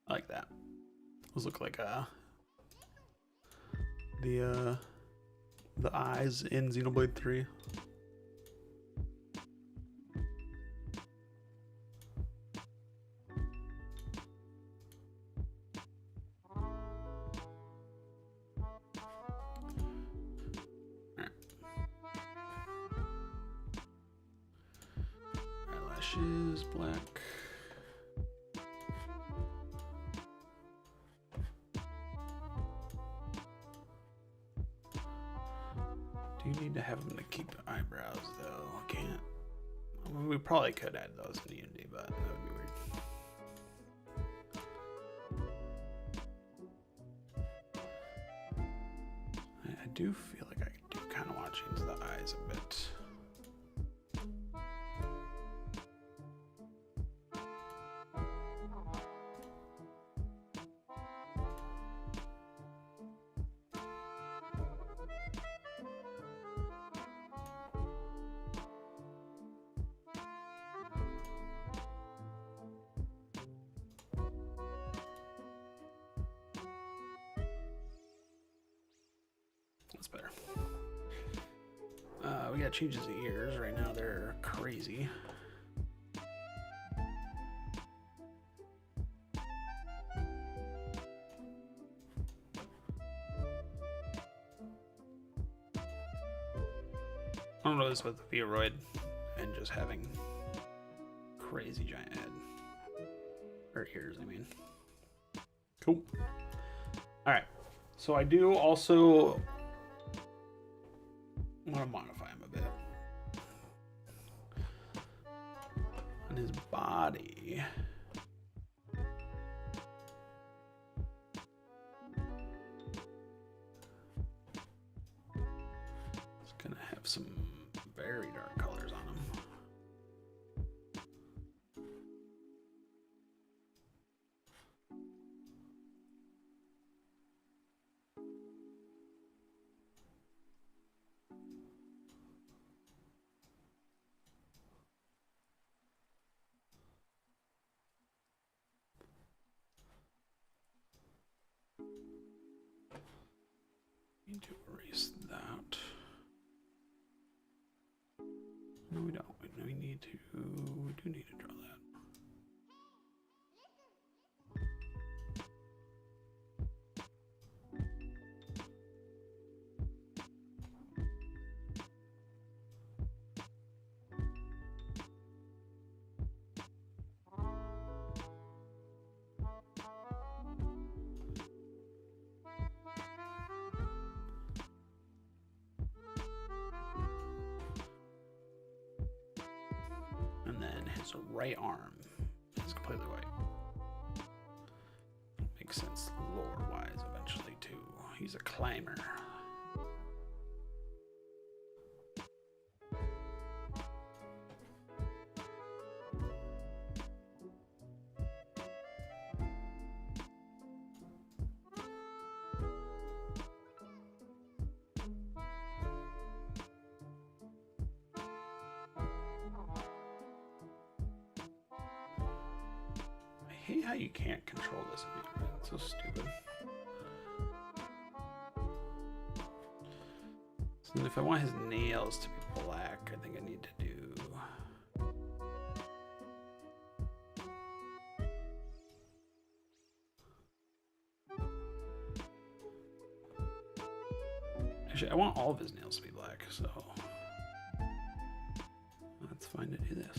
I like that. Those look like the eyes in Xenoblade 3. Eyelashes, black. Do you need to have them to keep eyebrows though? I can't. I mean, we probably could add those in Unity, but that would be weird. I do feel like I do kind of want to change the eyes a bit. That's better. We gotta change his ears. Right now they're crazy. I don't know this with the Vioroid and just having crazy giant head. Or ears, I mean. Cool. Alright. So I do also want to modify him a bit. On his body. It's gonna have some very dark colors on him. Need to erase that. No, we don't. We need to. We do need to draw that. And then his right arm is completely white. Makes sense lore-wise eventually too. He's a climber. I hate how you can't control this. It's so stupid. So if I want his nails to be black, I think I need to do. Actually, I want all of his nails to be black, so let's find to do this.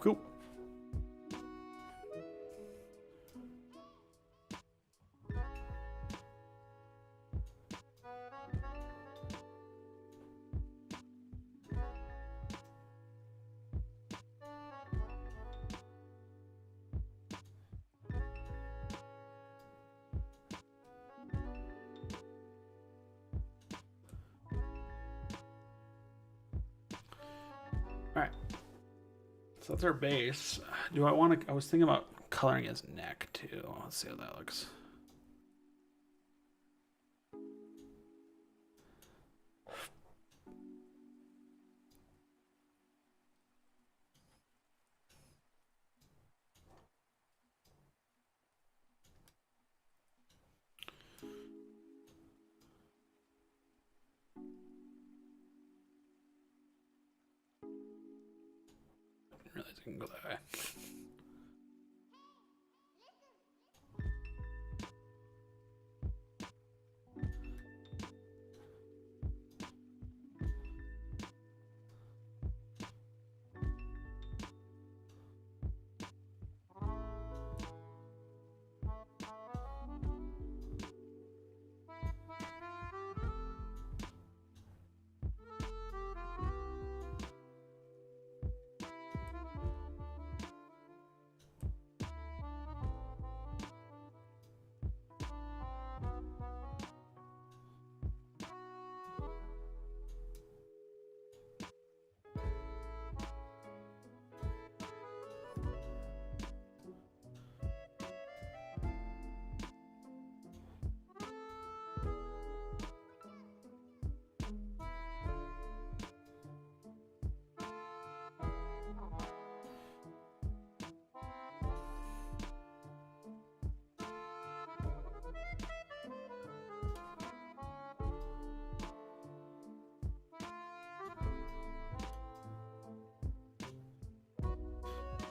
Cool. All right. So that's our base. Do I want to? I was thinking about coloring his neck too. Let's see how that looks. Didn't realize I can go that way.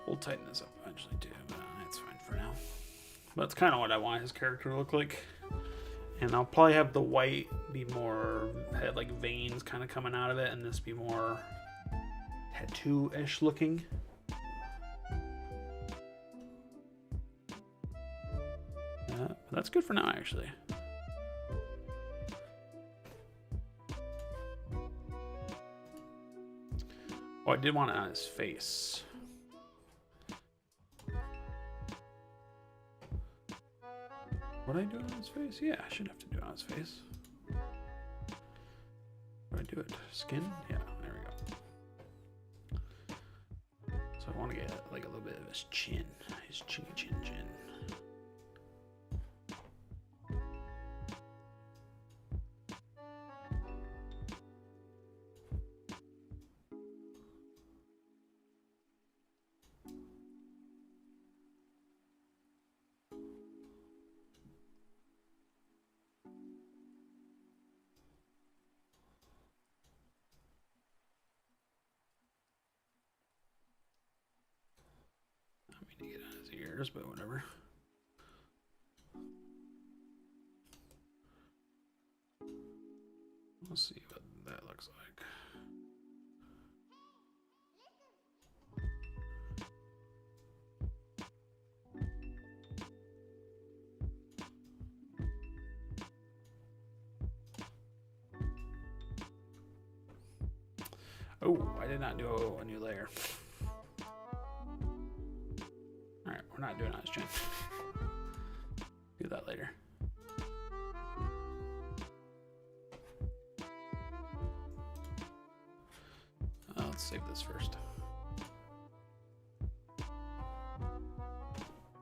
We'll tighten this up eventually too, but it's fine for now. But it's kind of what I want his character to look like. And I'll probably have the white be more, had like veins kind of coming out of it, and this be more tattoo-ish looking. But that's good for now, actually. Oh, I did want it on his face. What did I do on his face? Yeah, I should have to do it on his face. Where do I do it? Skin? Yeah, there we go. So I want to get like a little bit of his chin. His chin. To get on his ears, but whatever. We'll see what that looks like. Oh, I did not do a new layer. Alright, we're not doing it on his chin. Do that later. Let's save this first.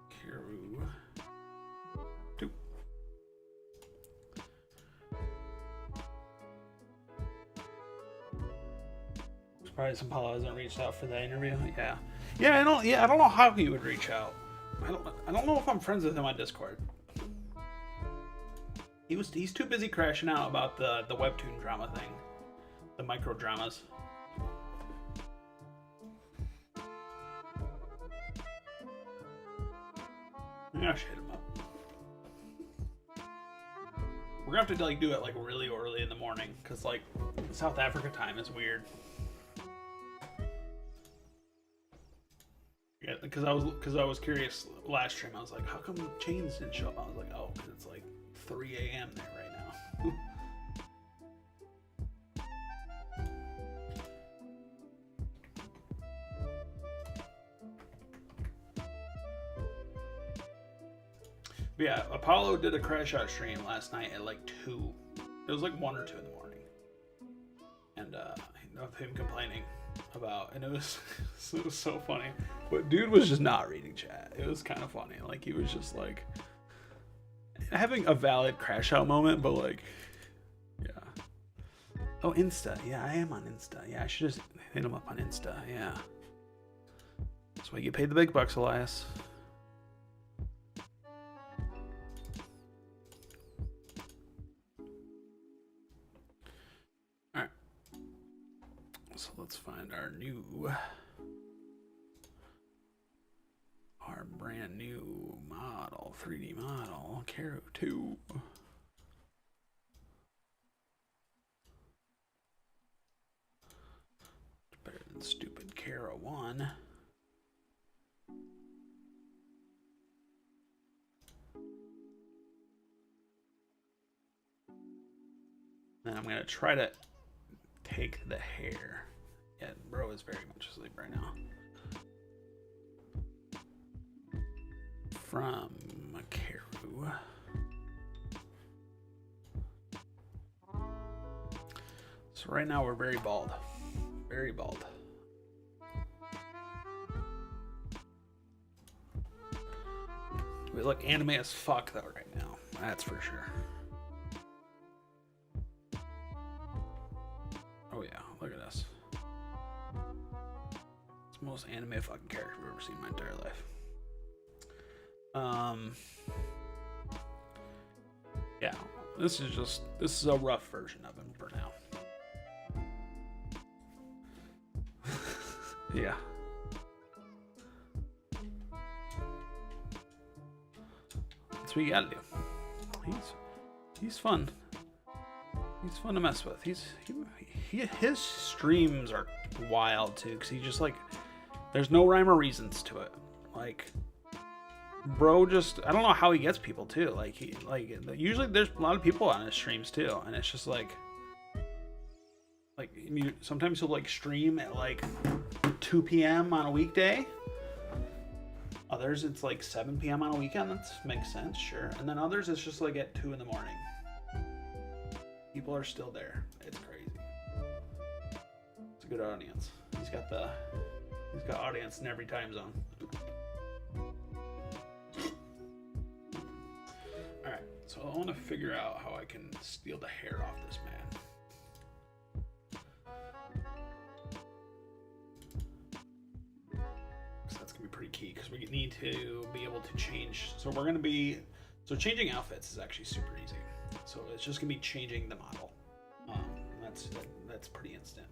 Kiru. 2. Surprised Apollo hasn't reached out for that interview. Yeah, I don't know how he would reach out. I don't know if I'm friends with him on Discord. He's too busy crashing out about the webtoon drama thing. The micro dramas. Yeah, I should hit him up. We're gonna have to like do it like really early in the morning, cause like South Africa time is weird. because I was curious last stream. I was like, how come chains didn't show up? I was like, oh, because it's like 3 a.m. there right now. But yeah, Apollo did a crash out stream last night at like 2. It was like 1 or 2 in the morning, and of him complaining about, and it was so funny. But dude was just not reading chat. It was kind of funny. Like he was just like having a valid crash out moment, but like, yeah. Oh, Insta. Yeah, I am on Insta. Yeah, I should just hit him up on Insta. Yeah. That's why you get paid the big bucks, Elias. Alright. So let's find our brand new model, 3D model, Caro 2. Better than stupid Caro 1. Then I'm gonna try to take the hair. Yeah, bro is very much asleep right now. From Karu. So right now we're very bald. Very bald. We look anime as fuck though right now. That's for sure. Oh yeah, look at us. It's the most anime fucking character I've ever seen in my entire life. Yeah, this is a rough version of him for now. Yeah. That's what you gotta do. He's fun. He's fun to mess with. His streams are wild too, because he just like, there's no rhyme or reasons to it. Like, bro, just, I don't know how he gets people too. Like usually there's a lot of people on his streams too, and it's just like sometimes he'll like stream at like 2 p.m. on a weekday. Others it's like 7 p.m. on a weekend. That makes sense, sure. And then others it's just like at 2 in the morning. People are still there. It's crazy. It's a good audience. He's got audience in every time zone. Alright, so I want to figure out how I can steal the hair off this man. So that's going to be pretty key, because we need to be able to change. So changing outfits is actually super easy. So it's just going to be changing the model. That's pretty instant.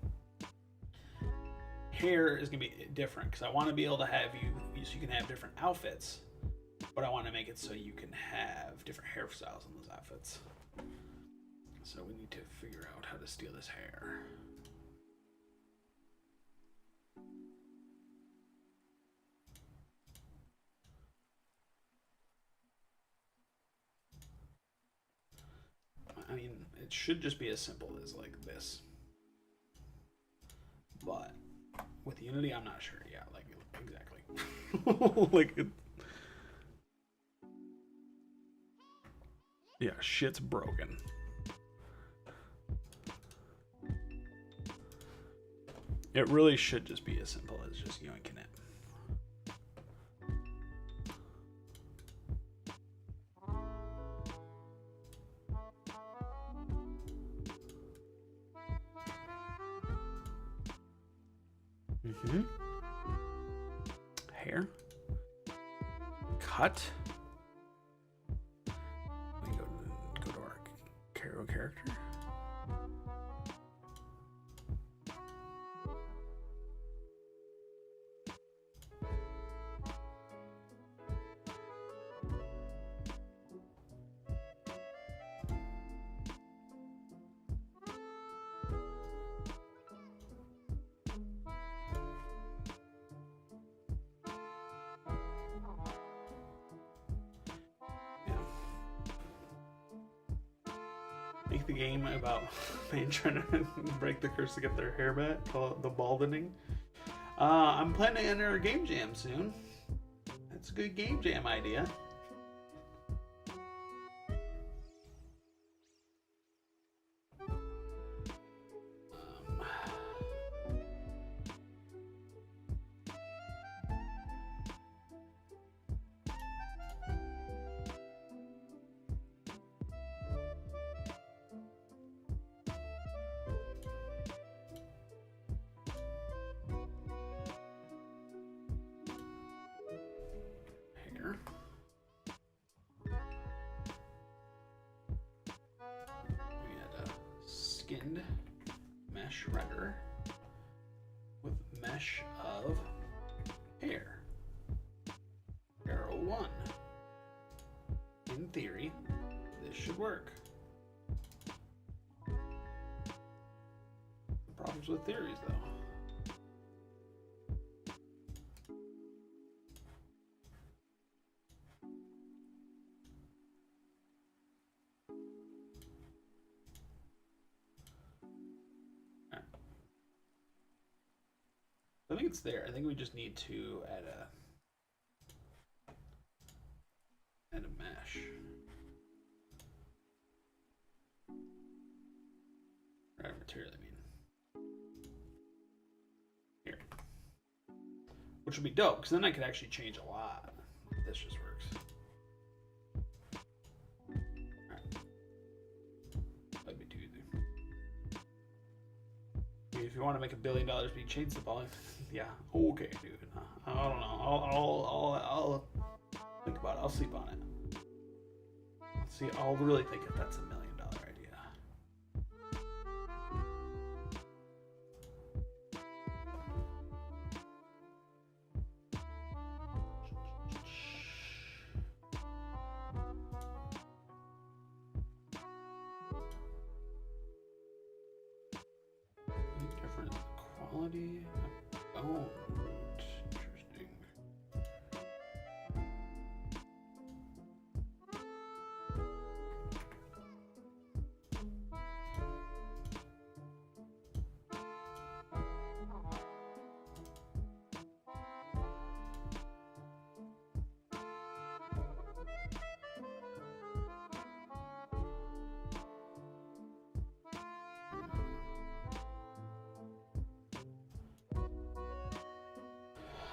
Hair is going to be different, because I want to be able to have so you can have different outfits, but I want to make it so you can have different hairstyles in those outfits. So we need to figure out how to steal this hair. I mean, it should just be as simple as like this. But with Unity, I'm not sure. Yeah, like exactly. Like it. Yeah, shit's broken. It really should just be as simple as just yoinking it. Hair. Cut. Let me go to our Caro character. Make the game about man trying to break the curse to get their hair back. Call it the baldening. I'm planning to enter a game jam soon. That's a good game jam idea. Here. We had a skinned mesh renderer with mesh of hair. Arrow 1. In theory, this should work. Problems with theories, though. I think it's there. I think we just need to add a mesh. Or add material, I mean. Here. Which would be dope, because then I could actually change a lot. This just works. Alright. That'd be too easy. I mean, if you want to make $1 billion be change the volume, yeah, okay, dude. I don't know. I'll think about it. I'll sleep on it. See, I'll really think if that's $1 million idea. Any different quality? Oh, interesting.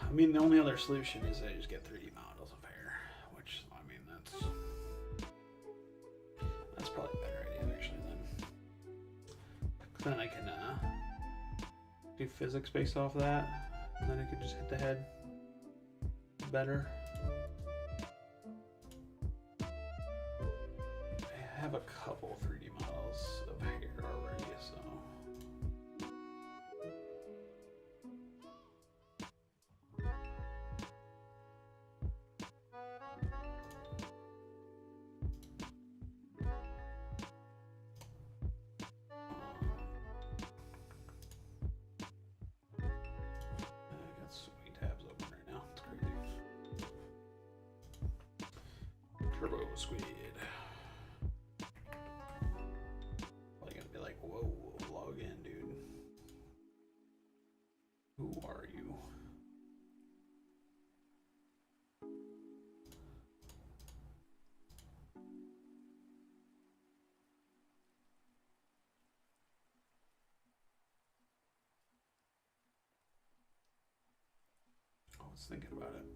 I mean, the only other solution is I just get 3D models of hair, which, I mean, that's probably a better idea, actually, then. 'Cause then I can do physics based off that, and then I could just hit the head better. I have a couple 3D models of hair already, so. I got so many tabs open right now. It's crazy. Turbo Squid. Probably gonna be like, whoa, log in, dude. Who are you? I was thinking about it.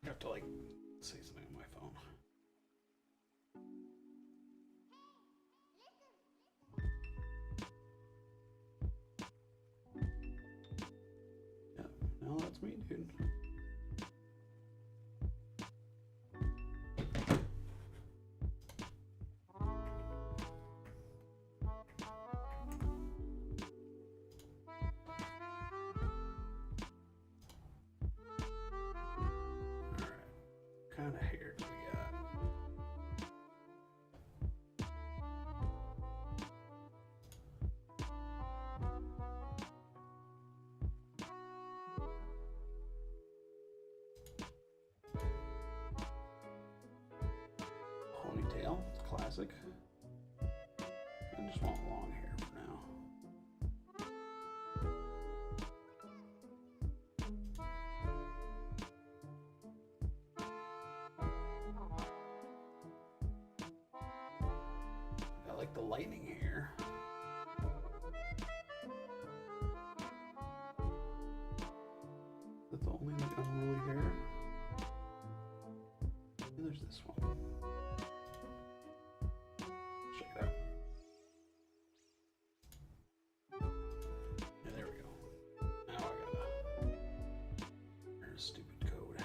I have to like say something on my phone. Yeah, no, that's me, dude. Kind of hair do we got? classic. I just want long hair for now. I like the lightning hair. That's the only like unruly hair. And there's this one. Check it out. Yeah, there we go. Now I gotta. There's a stupid code.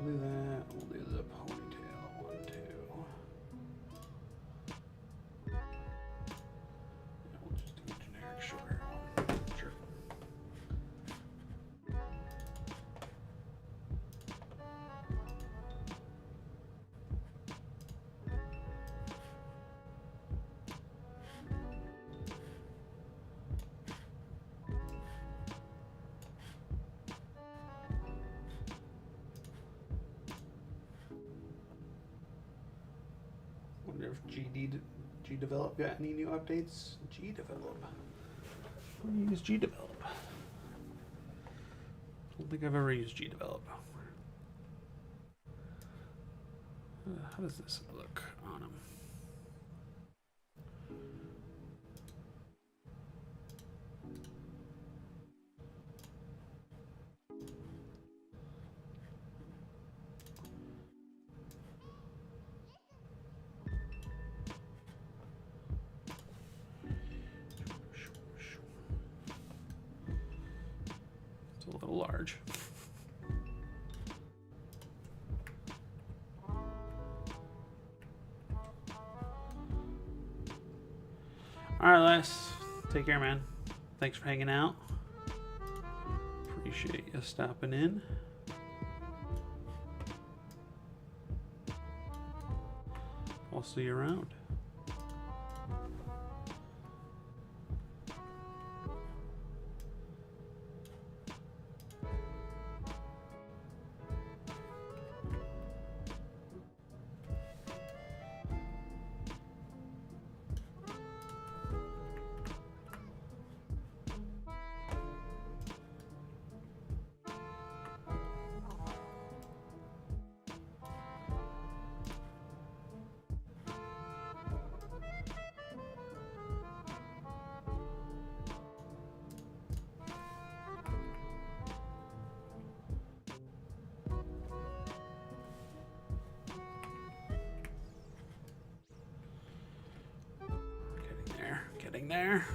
We'll do that. We'll do the ponytail one too. Yeah, we'll just do a generic short hair one. Sure. Wonder if G Develop got any new updates? G Develop. How do you use G Develop? I don't think I've ever used G Develop. How does this look on them? It's a little large. All right, Les. Take care, man. Thanks for hanging out. Appreciate you stopping in. I'll see you around. Getting there.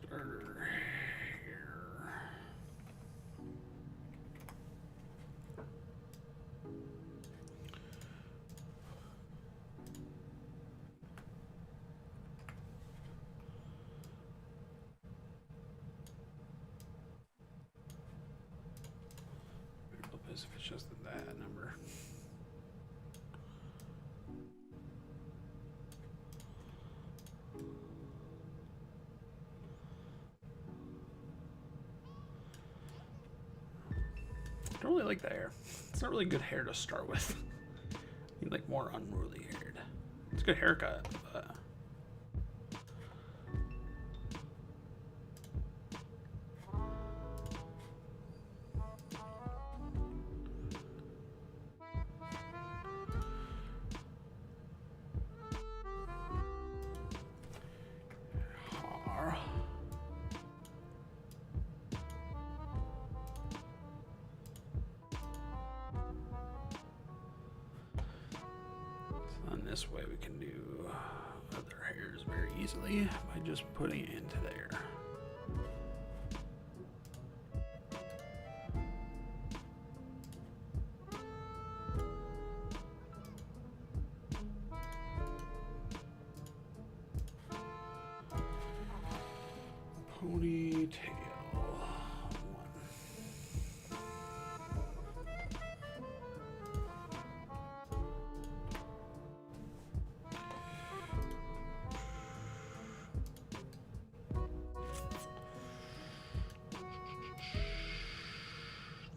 Starter here. If it's just that number. I don't really like the hair. It's not really good hair to start with. I need like more unruly haired. It's a good haircut, but this way we can do other hairs very easily by just putting it into there. Ponytail.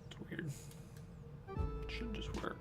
It's weird. Should just work.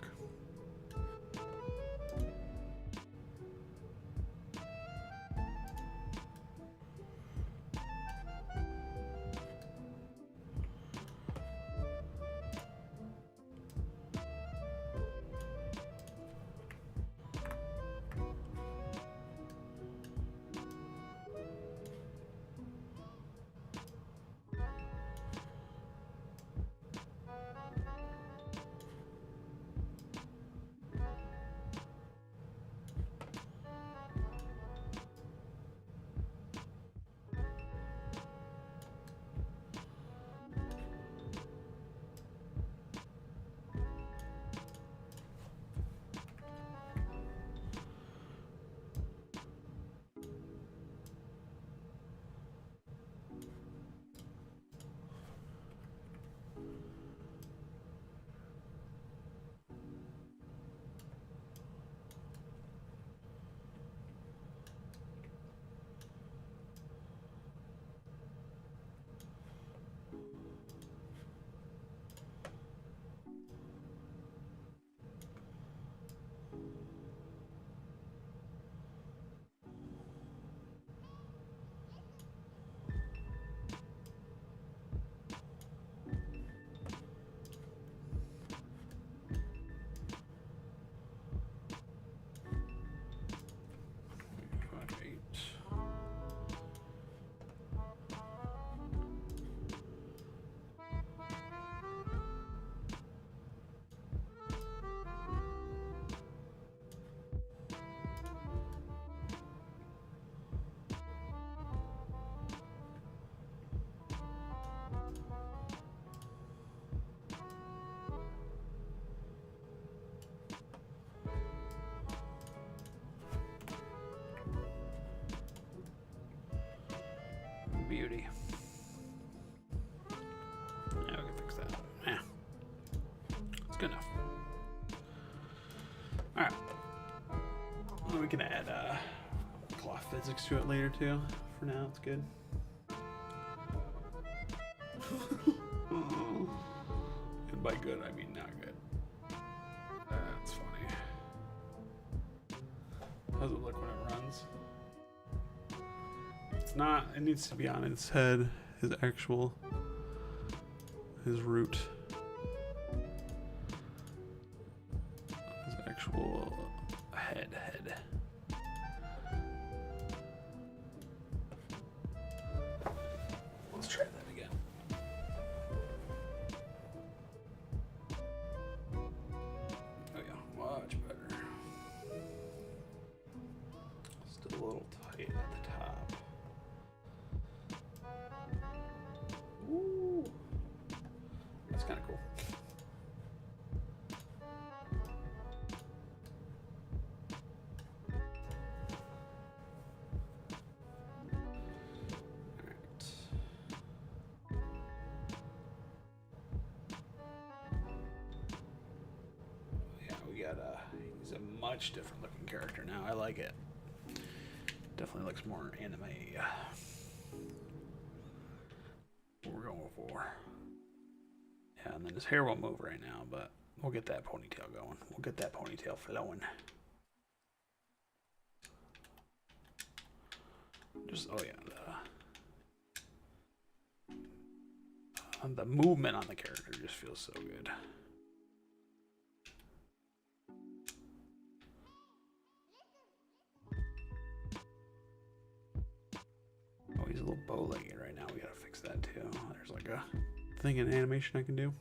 Beauty. Yeah, we can fix that. Yeah. It's good enough. Alright. Well, we can add cloth physics to it later too. For now, it's good. And by good, I mean not good. That's funny. How does it look when it runs? It's not, it needs to be on its head, his root. His actual head. Let's try that again. Oh yeah, much better. Still a little tight at the top. Ooh, that's kind of cool. He's a much different looking character now. I like it. Definitely looks more anime. What we're going for. Yeah, and then his hair won't move right now, but we'll get that ponytail going. We'll get that ponytail flowing. Just, oh yeah, the movement on the character just feels so good. Oh, he's a little bow-legged right now. We gotta fix that too. There's like a thing in animation I can do.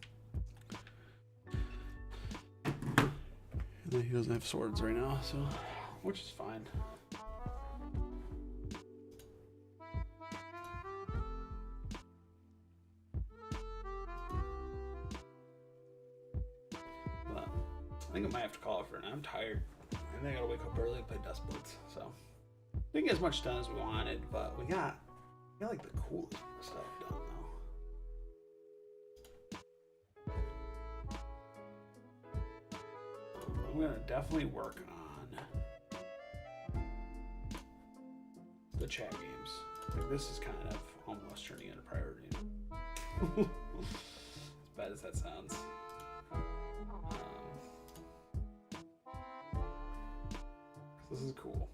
And then he doesn't have swords right now, so which is fine. But I think I might have to call it for now. I'm tired. I think I gotta wake up early and play Dust Blitz. So didn't get as much done as we wanted, but we got like the coolest stuff done though. I'm gonna definitely work on the chat games. Like, this is kind of almost turning into priority. As bad as that sounds. This is cool.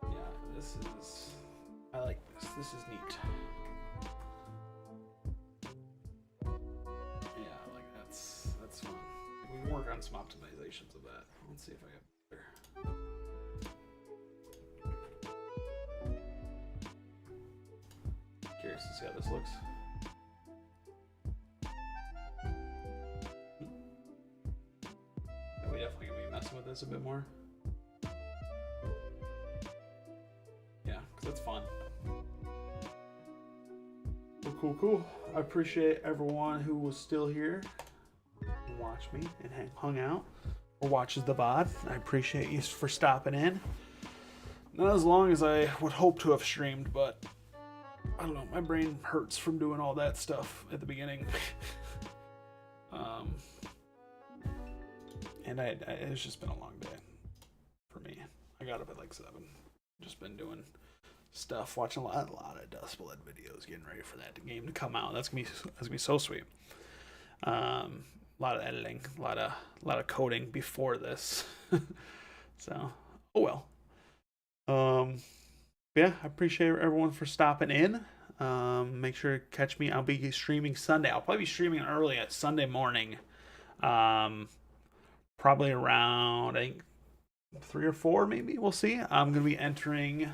Yeah, I like this. This is neat. Yeah, like that's fun. We can work on some optimizations of that. Let's see if I get better. Curious to see how this looks. We definitely gonna be messing with this a bit more. Yeah, because that's fun. Cool. I appreciate everyone who was still here and watched me and hung out or watches the VOD. I appreciate you for stopping in. Not as long as I would hope to have streamed, but I don't know. My brain hurts from doing all that stuff at the beginning. And it's just been a long day for me. I got up at like 7. Just been doing stuff, watching a lot of Dust Blood videos, getting ready for that game to come out. That's gonna be so sweet. A lot of editing, a lot of coding before this. So, oh well. Yeah, I appreciate everyone for stopping in. Make sure to catch me. I'll be streaming Sunday. I'll probably be streaming early at Sunday morning. Probably around, I think, 3 or 4, maybe. We'll see. I'm going to be entering.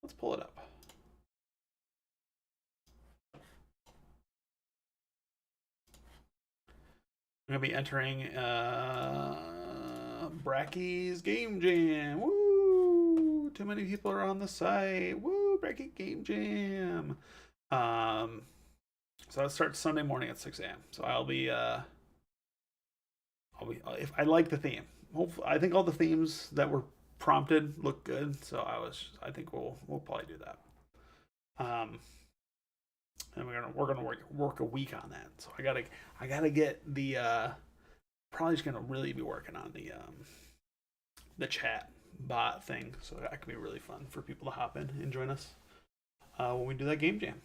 Let's pull it up. I'm going to be entering Bracky's Game Jam. Woo! Too many people are on the site. Woo! Bracky Game Jam. So that starts Sunday morning at 6 a.m. So I'll be if I like the theme. Hopefully, I think all the themes that were prompted look good. So I think we'll probably do that. And we're gonna work a week on that. So I gotta get the probably just gonna really be working on the chat bot thing. So that can be really fun for people to hop in and join us when we do that game jam.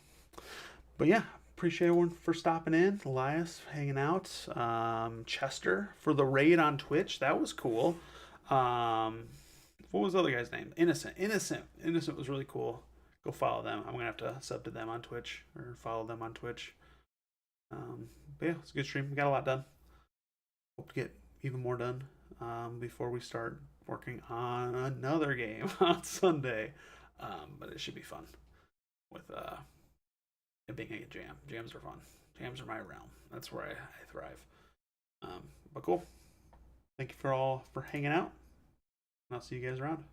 But yeah, appreciate everyone for stopping in. Elias hanging out. Chester for the raid on Twitch. That was cool. What was the other guy's name? Innocent was really cool. Go follow them. I'm gonna have to sub to them on Twitch or follow them on Twitch. But yeah, it's a good stream. We got a lot done. Hope to get even more done before we start working on another game on Sunday. But it should be fun with it being a jam. Jams are fun. Jams are my realm. That's where I thrive. But cool. Thank you for hanging out. And I'll see you guys around.